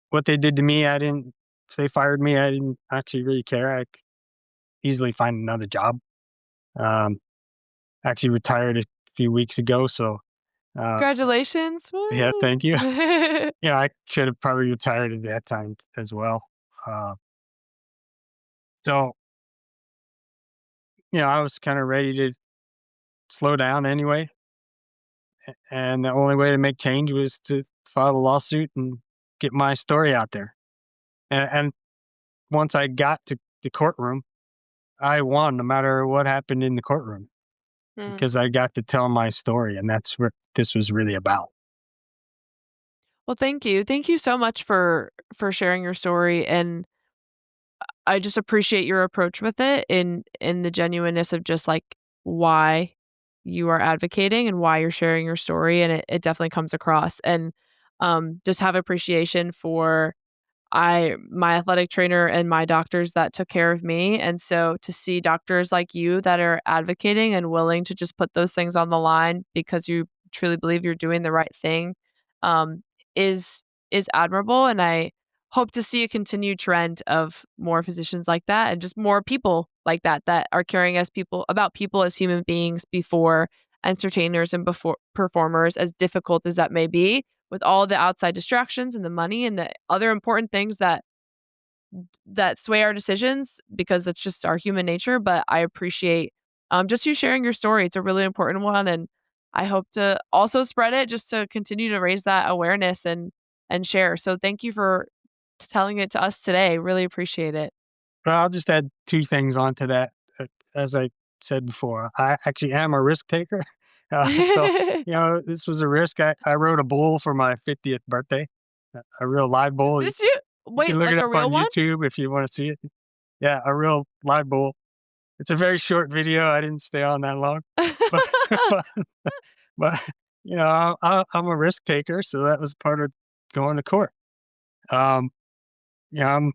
what they did to me, I didn't. If they fired me, I didn't actually really care. I could easily find another job. Um, Actually retired a few weeks ago, so uh, Congratulations. yeah, Woo. thank you. Yeah, I should have probably retired at that time as well. Uh, so I was kind of ready to slow down anyway, and the only way to make change was to file a lawsuit and get my story out there. And once I got to the courtroom, I won no matter what happened in the courtroom Mm. because I got to tell my story, and that's what this was really about. Well, thank you. Thank you so much for sharing your story, and I just appreciate your approach with it in the genuineness of just like why you are advocating and why you're sharing your story, and it definitely comes across. And just have appreciation for my athletic trainer and my doctors that took care of me, and so to see doctors like you that are advocating and willing to just put those things on the line because you truly believe you're doing the right thing, um, is is admirable, and I hope to see a continued trend of more physicians like that and just more people like that that are caring as people about people as human beings before entertainers and before performers, as difficult as that may be with all the outside distractions and the money and the other important things that sway our decisions because it's just our human nature. But I appreciate just you sharing your story. It's a really important one, and I hope to also spread it just to continue to raise that awareness and share. So thank you for telling it to us today. Really appreciate it. But I'll just add two things onto that. As I said before, I actually am a risk taker. So, this was a risk. I wrote a bull for my 50th birthday, a real live bull. Did you You can wait, look it like a up real on one? YouTube if you want to see it. Yeah, a real live bull. It's a very short video. I didn't stay on that long, but but, but I'm a risk taker, so that was part of going to court. Um, I'm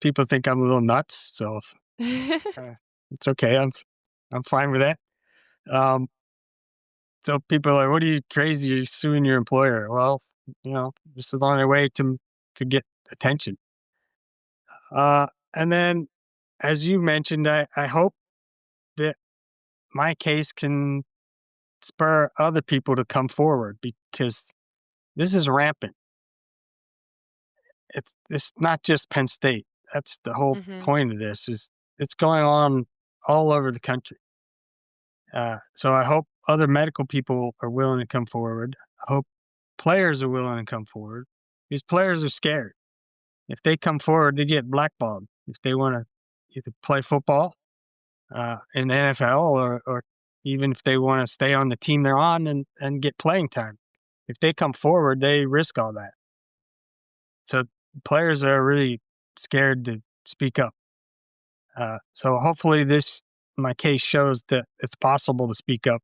people think I'm a little nuts, so uh, it's okay. I'm fine with that. Um, so people are like, "What are you crazy? You're suing your employer?" Well, this is the only way to get attention. Uh, and then, as you mentioned, I hope that my case can spur other people to come forward because this is rampant. It's not just Penn State. That's the whole Mhm. point of this. Is it's going on all over the country. So I hope other medical people are willing to come forward. I hope players are willing to come forward. These players are scared. If they come forward, they get blackballed. If they want to either play football in the NFL or even if they want to stay on the team they're on and get playing time. If they come forward, they risk all that. So players are really scared to speak up. So hopefully my case shows that it's possible to speak up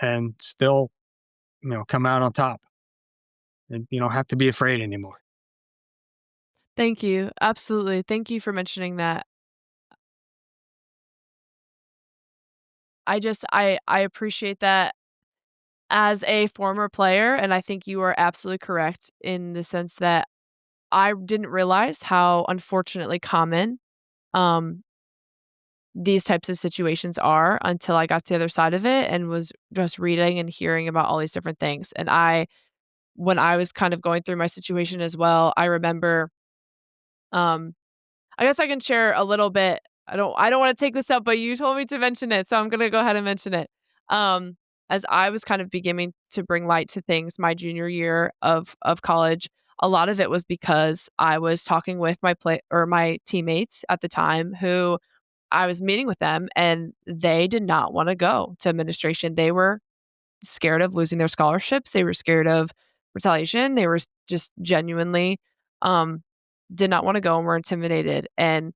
and still, come out on top. And you don't have to be afraid anymore. Thank you. Absolutely. Thank you for mentioning that. I appreciate that as a former player, and I think you are absolutely correct in the sense that I didn't realize how unfortunately common um these types of situations are until I got to the other side of it and was just reading and hearing about all these different things. And when I was kind of going through my situation as well, I remember, um, I guess I can share a little bit. I don't want to take this up, but you told me to mention it, so I'm gonna go ahead and mention it. Um, as I was kind of beginning to bring light to things my junior year of college, a lot of it was because I was talking with my teammates at the time who I was meeting with them and they did not want to go to administration. They were scared of losing their scholarships. They were scared of retaliation. They were just genuinely um did not want to go and were intimidated. And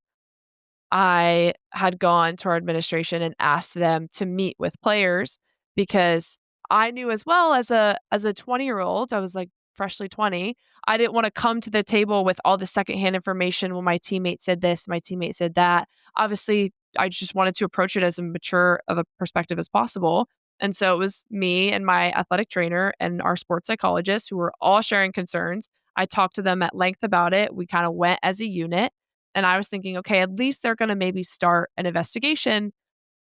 I had gone to our administration and asked them to meet with players because I knew as well as a 20-year-old, I was like freshly 20, I didn't want to come to the table with all the secondhand information. Well, my teammate said this, my teammate said that. Obviously, I just wanted to approach it as a mature of a perspective as possible. And so it was me and my athletic trainer and our sports psychologist who were all sharing concerns. I talked to them at length about it. We kind of went as a unit. And I was thinking, okay, at least they're going to maybe start an investigation.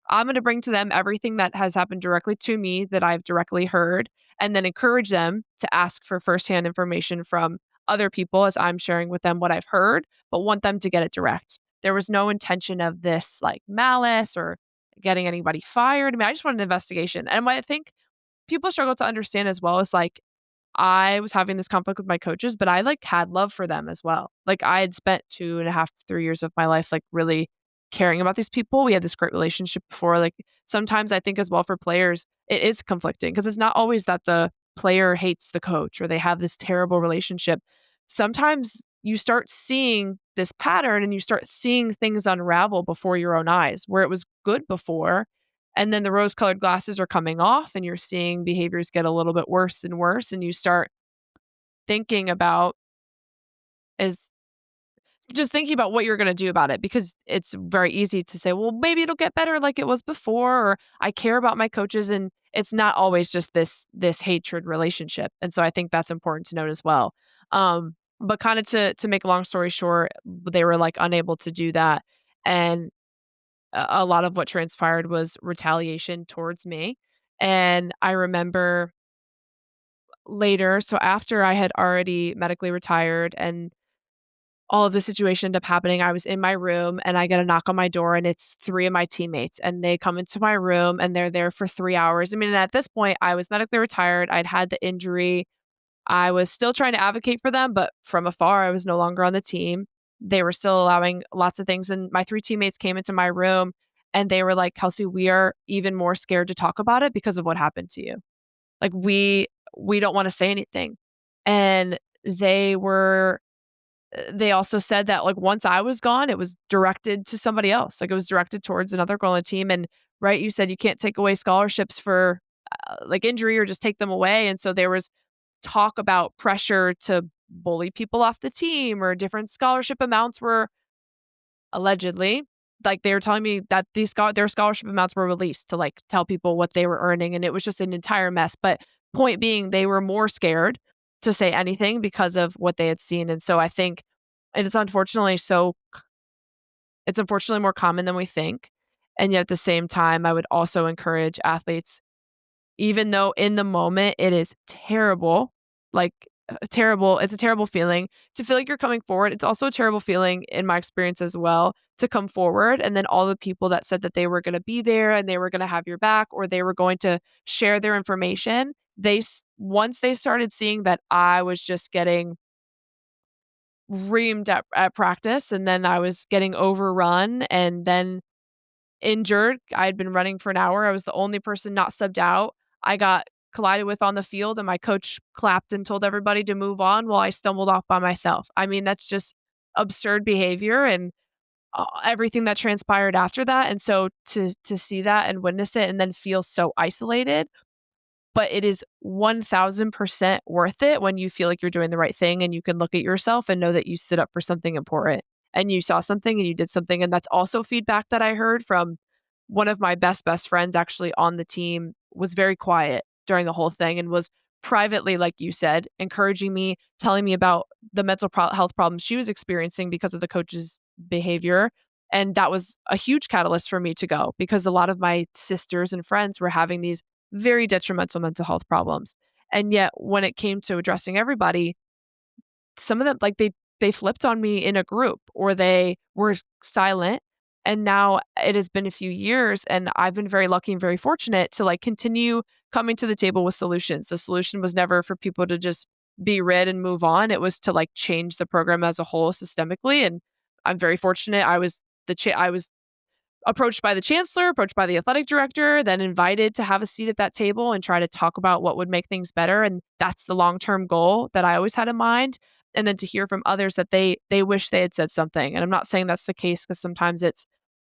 I'm going to bring to them everything that has happened directly to me that I've directly heard, and then encourage them to ask for firsthand information from other people as I'm sharing with them what I've heard, but want them to get it direct. There was no intention of this like malice or getting anybody fired. I mean, I just wanted an investigation. And what I think people struggle to understand as well is like, I was having this conflict with my coaches, but I like had love for them as well. Like I had spent 2.5 to 3 years of my life like really caring about these people. We had this great relationship before. Like sometimes I think as well for players, it is conflicting because it's not always that the player hates the coach or they have this terrible relationship. Sometimes you start seeing this pattern and you start seeing things unravel before your own eyes where it was good before. And then the rose colored glasses are coming off and you're seeing behaviors get a little bit worse and worse. And you start thinking about is just thinking about what you're going to do about it because it's very easy to say, well, maybe it'll get better like it was before, or I care about my coaches. And it's not always just this hatred relationship. And so I think that's important to note as well. But kind of to make a long story short, they were like unable to do that. And a lot of what transpired was retaliation towards me. And I remember later, so after I had already medically retired and all of the situation ended up happening, I was in my room and I get a knock on my door and it's three of my teammates and they come into my room and they're there for 3 hours. I mean, at this point, I was medically retired. I'd had the injury. I was still trying to advocate for them, but from afar, I was no longer on the team. They were still allowing lots of things. And my three teammates came into my room and they were like, Kelsey, we are even more scared to talk about it because of what happened to you. Like we don't want to say anything. And they also said that like once I was gone, it was directed to somebody else. Like it was directed towards another girl on the team. And right, you said you can't take away scholarships for like injury or just take them away. And so there was talk about pressure to bully people off the team or different scholarship amounts were allegedly like they were telling me that their scholarship amounts were released to like tell people what they were earning and it was just an entire mess. But point being they were more scared to say anything because of what they had seen. And so I think it's unfortunately more common than we think. And yet at the same time, I would also encourage athletes, even though in the moment it is terrible, like It's a terrible feeling to feel like you're coming forward. It's also a terrible feeling in my experience as well to come forward and then all the people that said that they were going to be there and they were going to have your back or they were going to share their information. Once they started seeing that I was just getting reamed at practice and then I was getting overrun and then injured. I had been running for an hour. I was the only person not subbed out. I got collided with on the field, and my coach clapped and told everybody to move on while I stumbled off by myself. I mean, that's just absurd behavior and everything that transpired after that. And so to see that and witness it and then feel so isolated, but it is 1000% worth it when you feel like you're doing the right thing and you can look at yourself and know that you stood up for something important and you saw something and you did something. And that's also feedback that I heard from one of my best friends actually on the team was very quiet during the whole thing and was privately, like you said, encouraging me, telling me about the health problems she was experiencing because of the coach's behavior. And that was a huge catalyst for me to go because a lot of my sisters and friends were having these very detrimental mental health problems. And yet when it came to addressing everybody, some of them like they flipped on me in a group or they were silent. And now it has been a few years and I've been very lucky and very fortunate to like continue coming to the table with solutions. The solution was never for people to just be rid and move on. It was to like change the program as a whole systemically. And I'm very fortunate. I was approached by the chancellor, approached by the athletic director, then invited to have a seat at that table and try to talk about what would make things better. And that's the long-term goal that I always had in mind. And then to hear from others that they wish they had said something. And I'm not saying that's the case because sometimes it's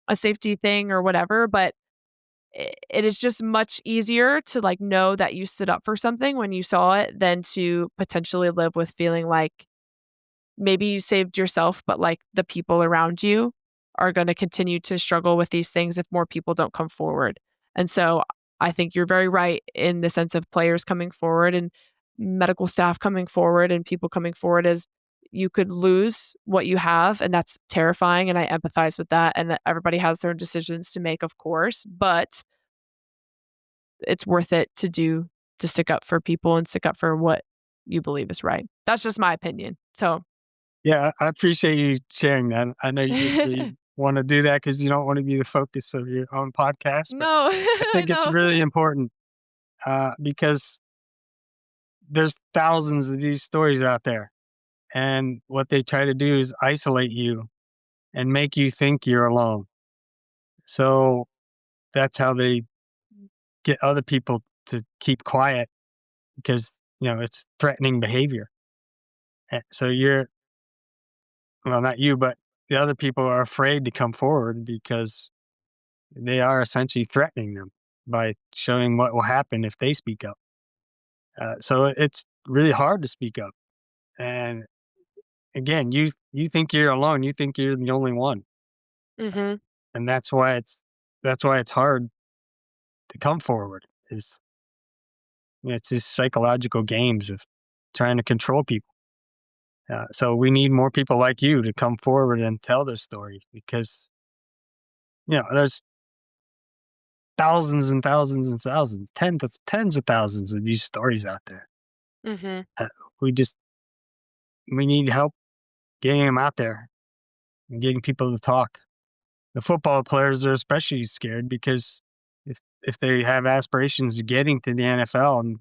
a safety thing or whatever, but it is just much easier to like know that you stood up for something when you saw it than to potentially live with feeling like maybe you saved yourself, but like the people around you are going to continue to struggle with these things if more people don't come forward. And so I think you're very right in the sense of players coming forward and medical staff coming forward and people coming forward as you could lose what you have. And that's terrifying. And I empathize with that. And that everybody has their decisions to make, of course, but it's worth it to stick up for people and stick up for what you believe is right. That's just my opinion. So Yeah, I appreciate you sharing that. I know you usually want to do that because you don't want to be the focus of your own podcast, but no, I think it's no. really important because there's thousands of these stories out there. And what they try to do is isolate you and make you think you're alone. So that's how they get other people to keep quiet because, it's threatening behavior. So well, not you, but the other people are afraid to come forward because they are essentially threatening them by showing what will happen if they speak up. So it's really hard to speak up. And again, you think you're alone. You think you're the only one, Mhm. and that's why it's hard to come forward. Is It's these psychological games of trying to control people. So we need more people like you to come forward and tell their story because there's thousands and thousands and thousands, tens of thousands of these stories out there. Mhm. Uh, we just we need help getting them out there and getting people to talk. The football players are especially scared because if they have aspirations of getting to the NFL and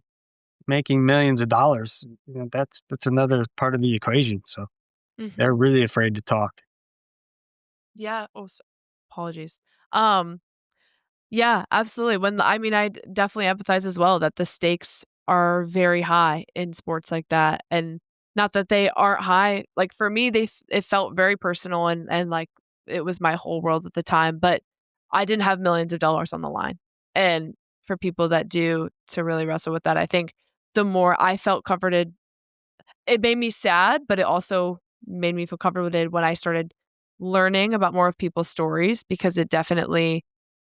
making millions of dollars, that's another part of the equation. So they're Mhm. really afraid to talk. Yeah. Oh, apologies. Um, yeah, absolutely. I mean, definitely empathize as well that the stakes are very high in sports like that, and not that they aren't high. Like for me, it felt very personal and like it was my whole world at the time. But I didn't have millions of dollars on the line, and for people that do to really wrestle with that, I think the more I felt comforted, it made me sad, but it also made me feel comforted when I started learning about more of people's stories because it definitely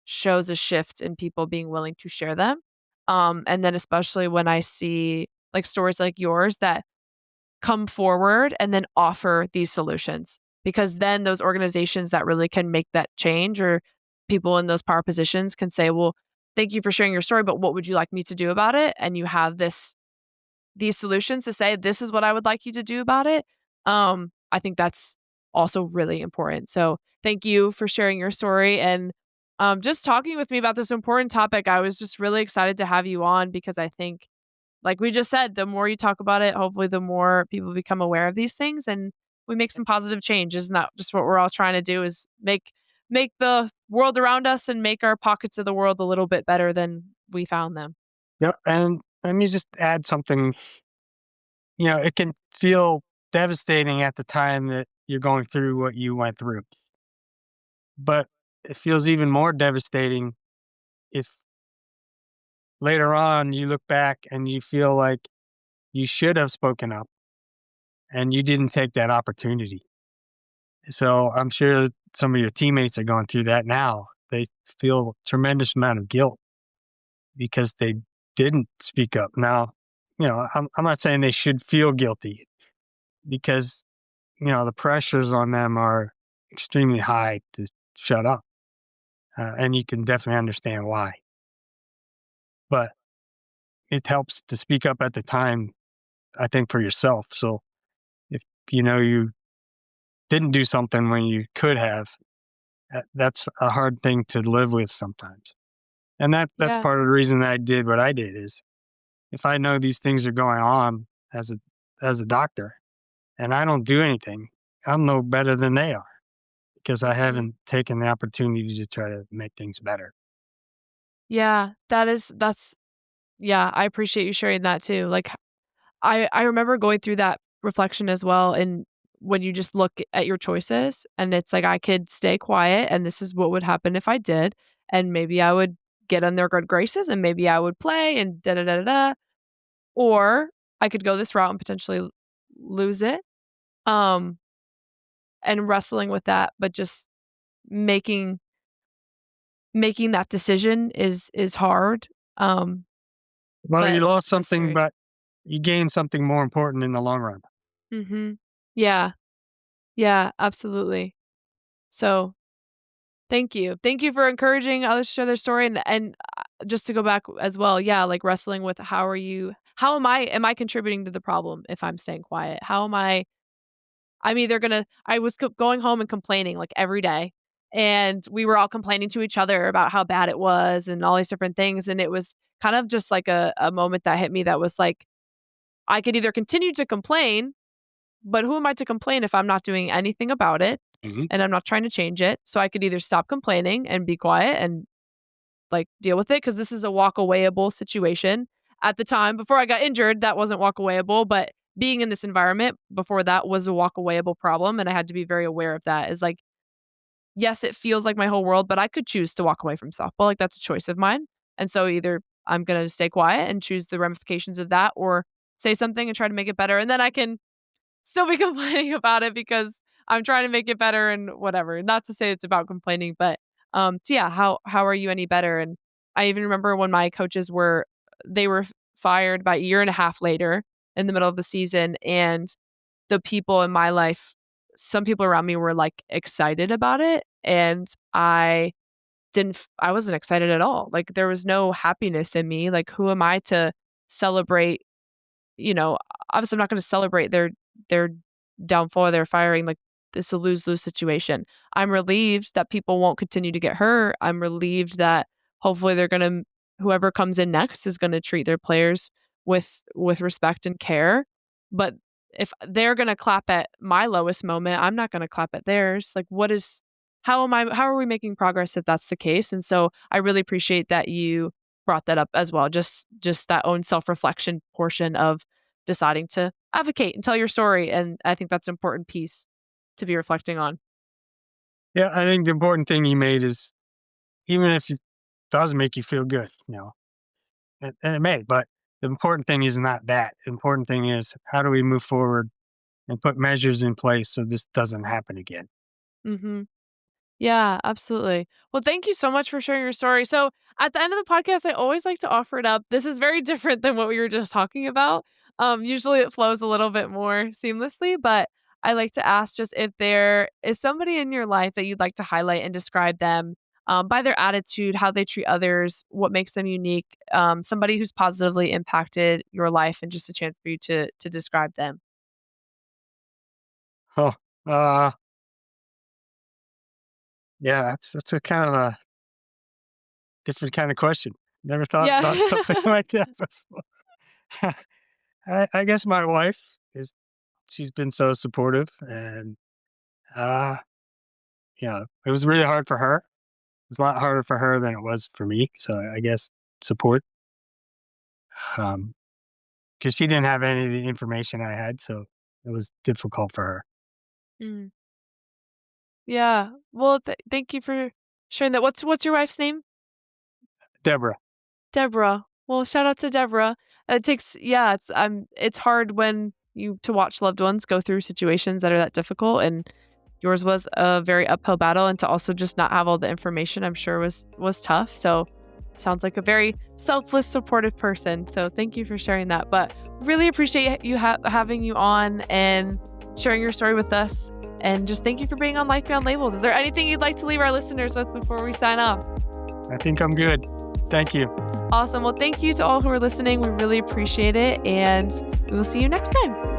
shows a shift in people being willing to share them. And then especially when I see like stories like yours that come forward and then offer these solutions, because then those organizations that really can make that change or people in those power positions can say, well, thank you for sharing your story, but what would you like me to do about it? And you have this these solutions to say, this is what I would like you to do about it. I think that's also really important. So thank you for sharing your story and just talking with me about this important topic. I was just really excited to have you on because I think, like we just said, the more you talk about it, hopefully the more people become aware of these things and we make some positive change. Isn't that just what we're all trying to do, is make the world around us and make our pockets of the world a little bit better than we found them. Yep. And let me just add something. It can feel devastating at the time that you're going through what you went through, but it feels even more devastating if later on you look back and you feel like you should have spoken up and you didn't take that opportunity. So I'm sure some of your teammates are going through that now. They feel a tremendous amount of guilt because they didn't speak up. Now, I'm not saying they should feel guilty because, the pressures on them are extremely high to shut up. And you can definitely understand why. But it helps to speak up at the time, I think, for yourself. So if you didn't do something when you could have, that's a hard thing to live with sometimes. And that's Yeah. part of the reason that I did what I did is if I know these things are going on as a doctor and I don't do anything, I'm no better than they are because I Mhm. haven't taken the opportunity to try to make things better. Yeah, that's yeah, I appreciate you sharing that too. Like I remember going through that reflection as well, and when you just look at your choices and it's like I could stay quiet and this is what would happen if I did, and maybe I would get on their good graces and maybe I would play and da da da da da, or I could go this route and potentially lose it. Um and wrestling with that, but just making making that decision is hard. Um Well, you but lost something, necessary. but you gained something more important in the long run. Mhm. Yeah. Yeah, absolutely. So, thank you. Thank you for encouraging others to share their story and just to go back as well, yeah, like wrestling with how am I contributing to the problem if I'm staying quiet? I'm either gonna I was going home and complaining like every day, and we were all complaining to each other about how bad it was and all these different things, and it was kind of just like a moment that hit me that was like, I could either continue to complain, but who am I to complain if I'm not doing anything about it Mhm. and I'm not trying to change it? So I could either stop complaining and be quiet and like deal with it because this is a walk awayable situation. At the time, before I got injured, that wasn't walk awayable, but being in this environment before that was a walk awayable problem. And I had to be very aware of that. Is like, yes, it feels like my whole world, but I could choose to walk away from softball. Like that's a choice of mine. And so either I'm going to stay quiet and choose the ramifications of that or say something and try to make it better. And then I can still be complaining about it because I'm trying to make it better and whatever. Not to say it's about complaining, but so yeah, how are you any better? And I even remember when my coaches were fired about a year and a half later in the middle of the season, and the people in my life, some people around me were like excited about it, and I wasn't excited at all. Like there was no happiness in me. Like who am I to celebrate, you know, obviously I'm not gonna celebrate their downfall or their firing, like, it's a lose-lose situation. I'm relieved that people won't continue to get hurt. I'm relieved that hopefully whoever comes in next is gonna treat their players with respect and care. But if they're gonna clap at my lowest moment, I'm not gonna clap at theirs. Like, how are we making progress if that's the case? And so I really appreciate that you brought that up as well. Just that own self-reflection portion of deciding to advocate and tell your story, and I think that's an important piece to be reflecting on. Yeah, I think the important thing you made is even if it does make you feel good, and it may, but the important thing is not that. The important thing is how do we move forward and put measures in place so this doesn't happen again. Mhm. Yeah, absolutely. Well, thank you so much for sharing your story. So, at the end of the podcast, I always like to offer it up. This is very different than what we were just talking about. Usually it flows a little bit more seamlessly, but I like to ask just if there is somebody in your life that you'd like to highlight and describe them, by their attitude, how they treat others, what makes them unique, somebody who's positively impacted your life, and just a chance for you to describe them. Oh, uh, yeah, that's a kind of a different kind of question. Never thought Yeah. about something like that before. I guess my wife is she's been so supportive and, uh, it was really hard for her. It was a lot harder for her than it was for me, so I guess support, um, because she didn't have any of the information I had, so it was difficult for her. Mm. Yeah. Well, thank you for sharing that. What's your wife's name? Deborah. Deborah. Well, shout out to Deborah. It takes yeah, it's hard when you to watch loved ones go through situations that are that difficult, and yours was a very uphill battle, and to also just not have all the information, I'm sure was tough. So sounds like a very selfless, supportive person. So thank you for sharing that. But really appreciate you having you on and sharing your story with us. And just thank you for being on Life Beyond Labels. Is there anything you'd like to leave our listeners with before we sign off? I think I'm good. Thank you. Awesome. Well, thank you to all who are listening. We really appreciate it. And we will see you next time.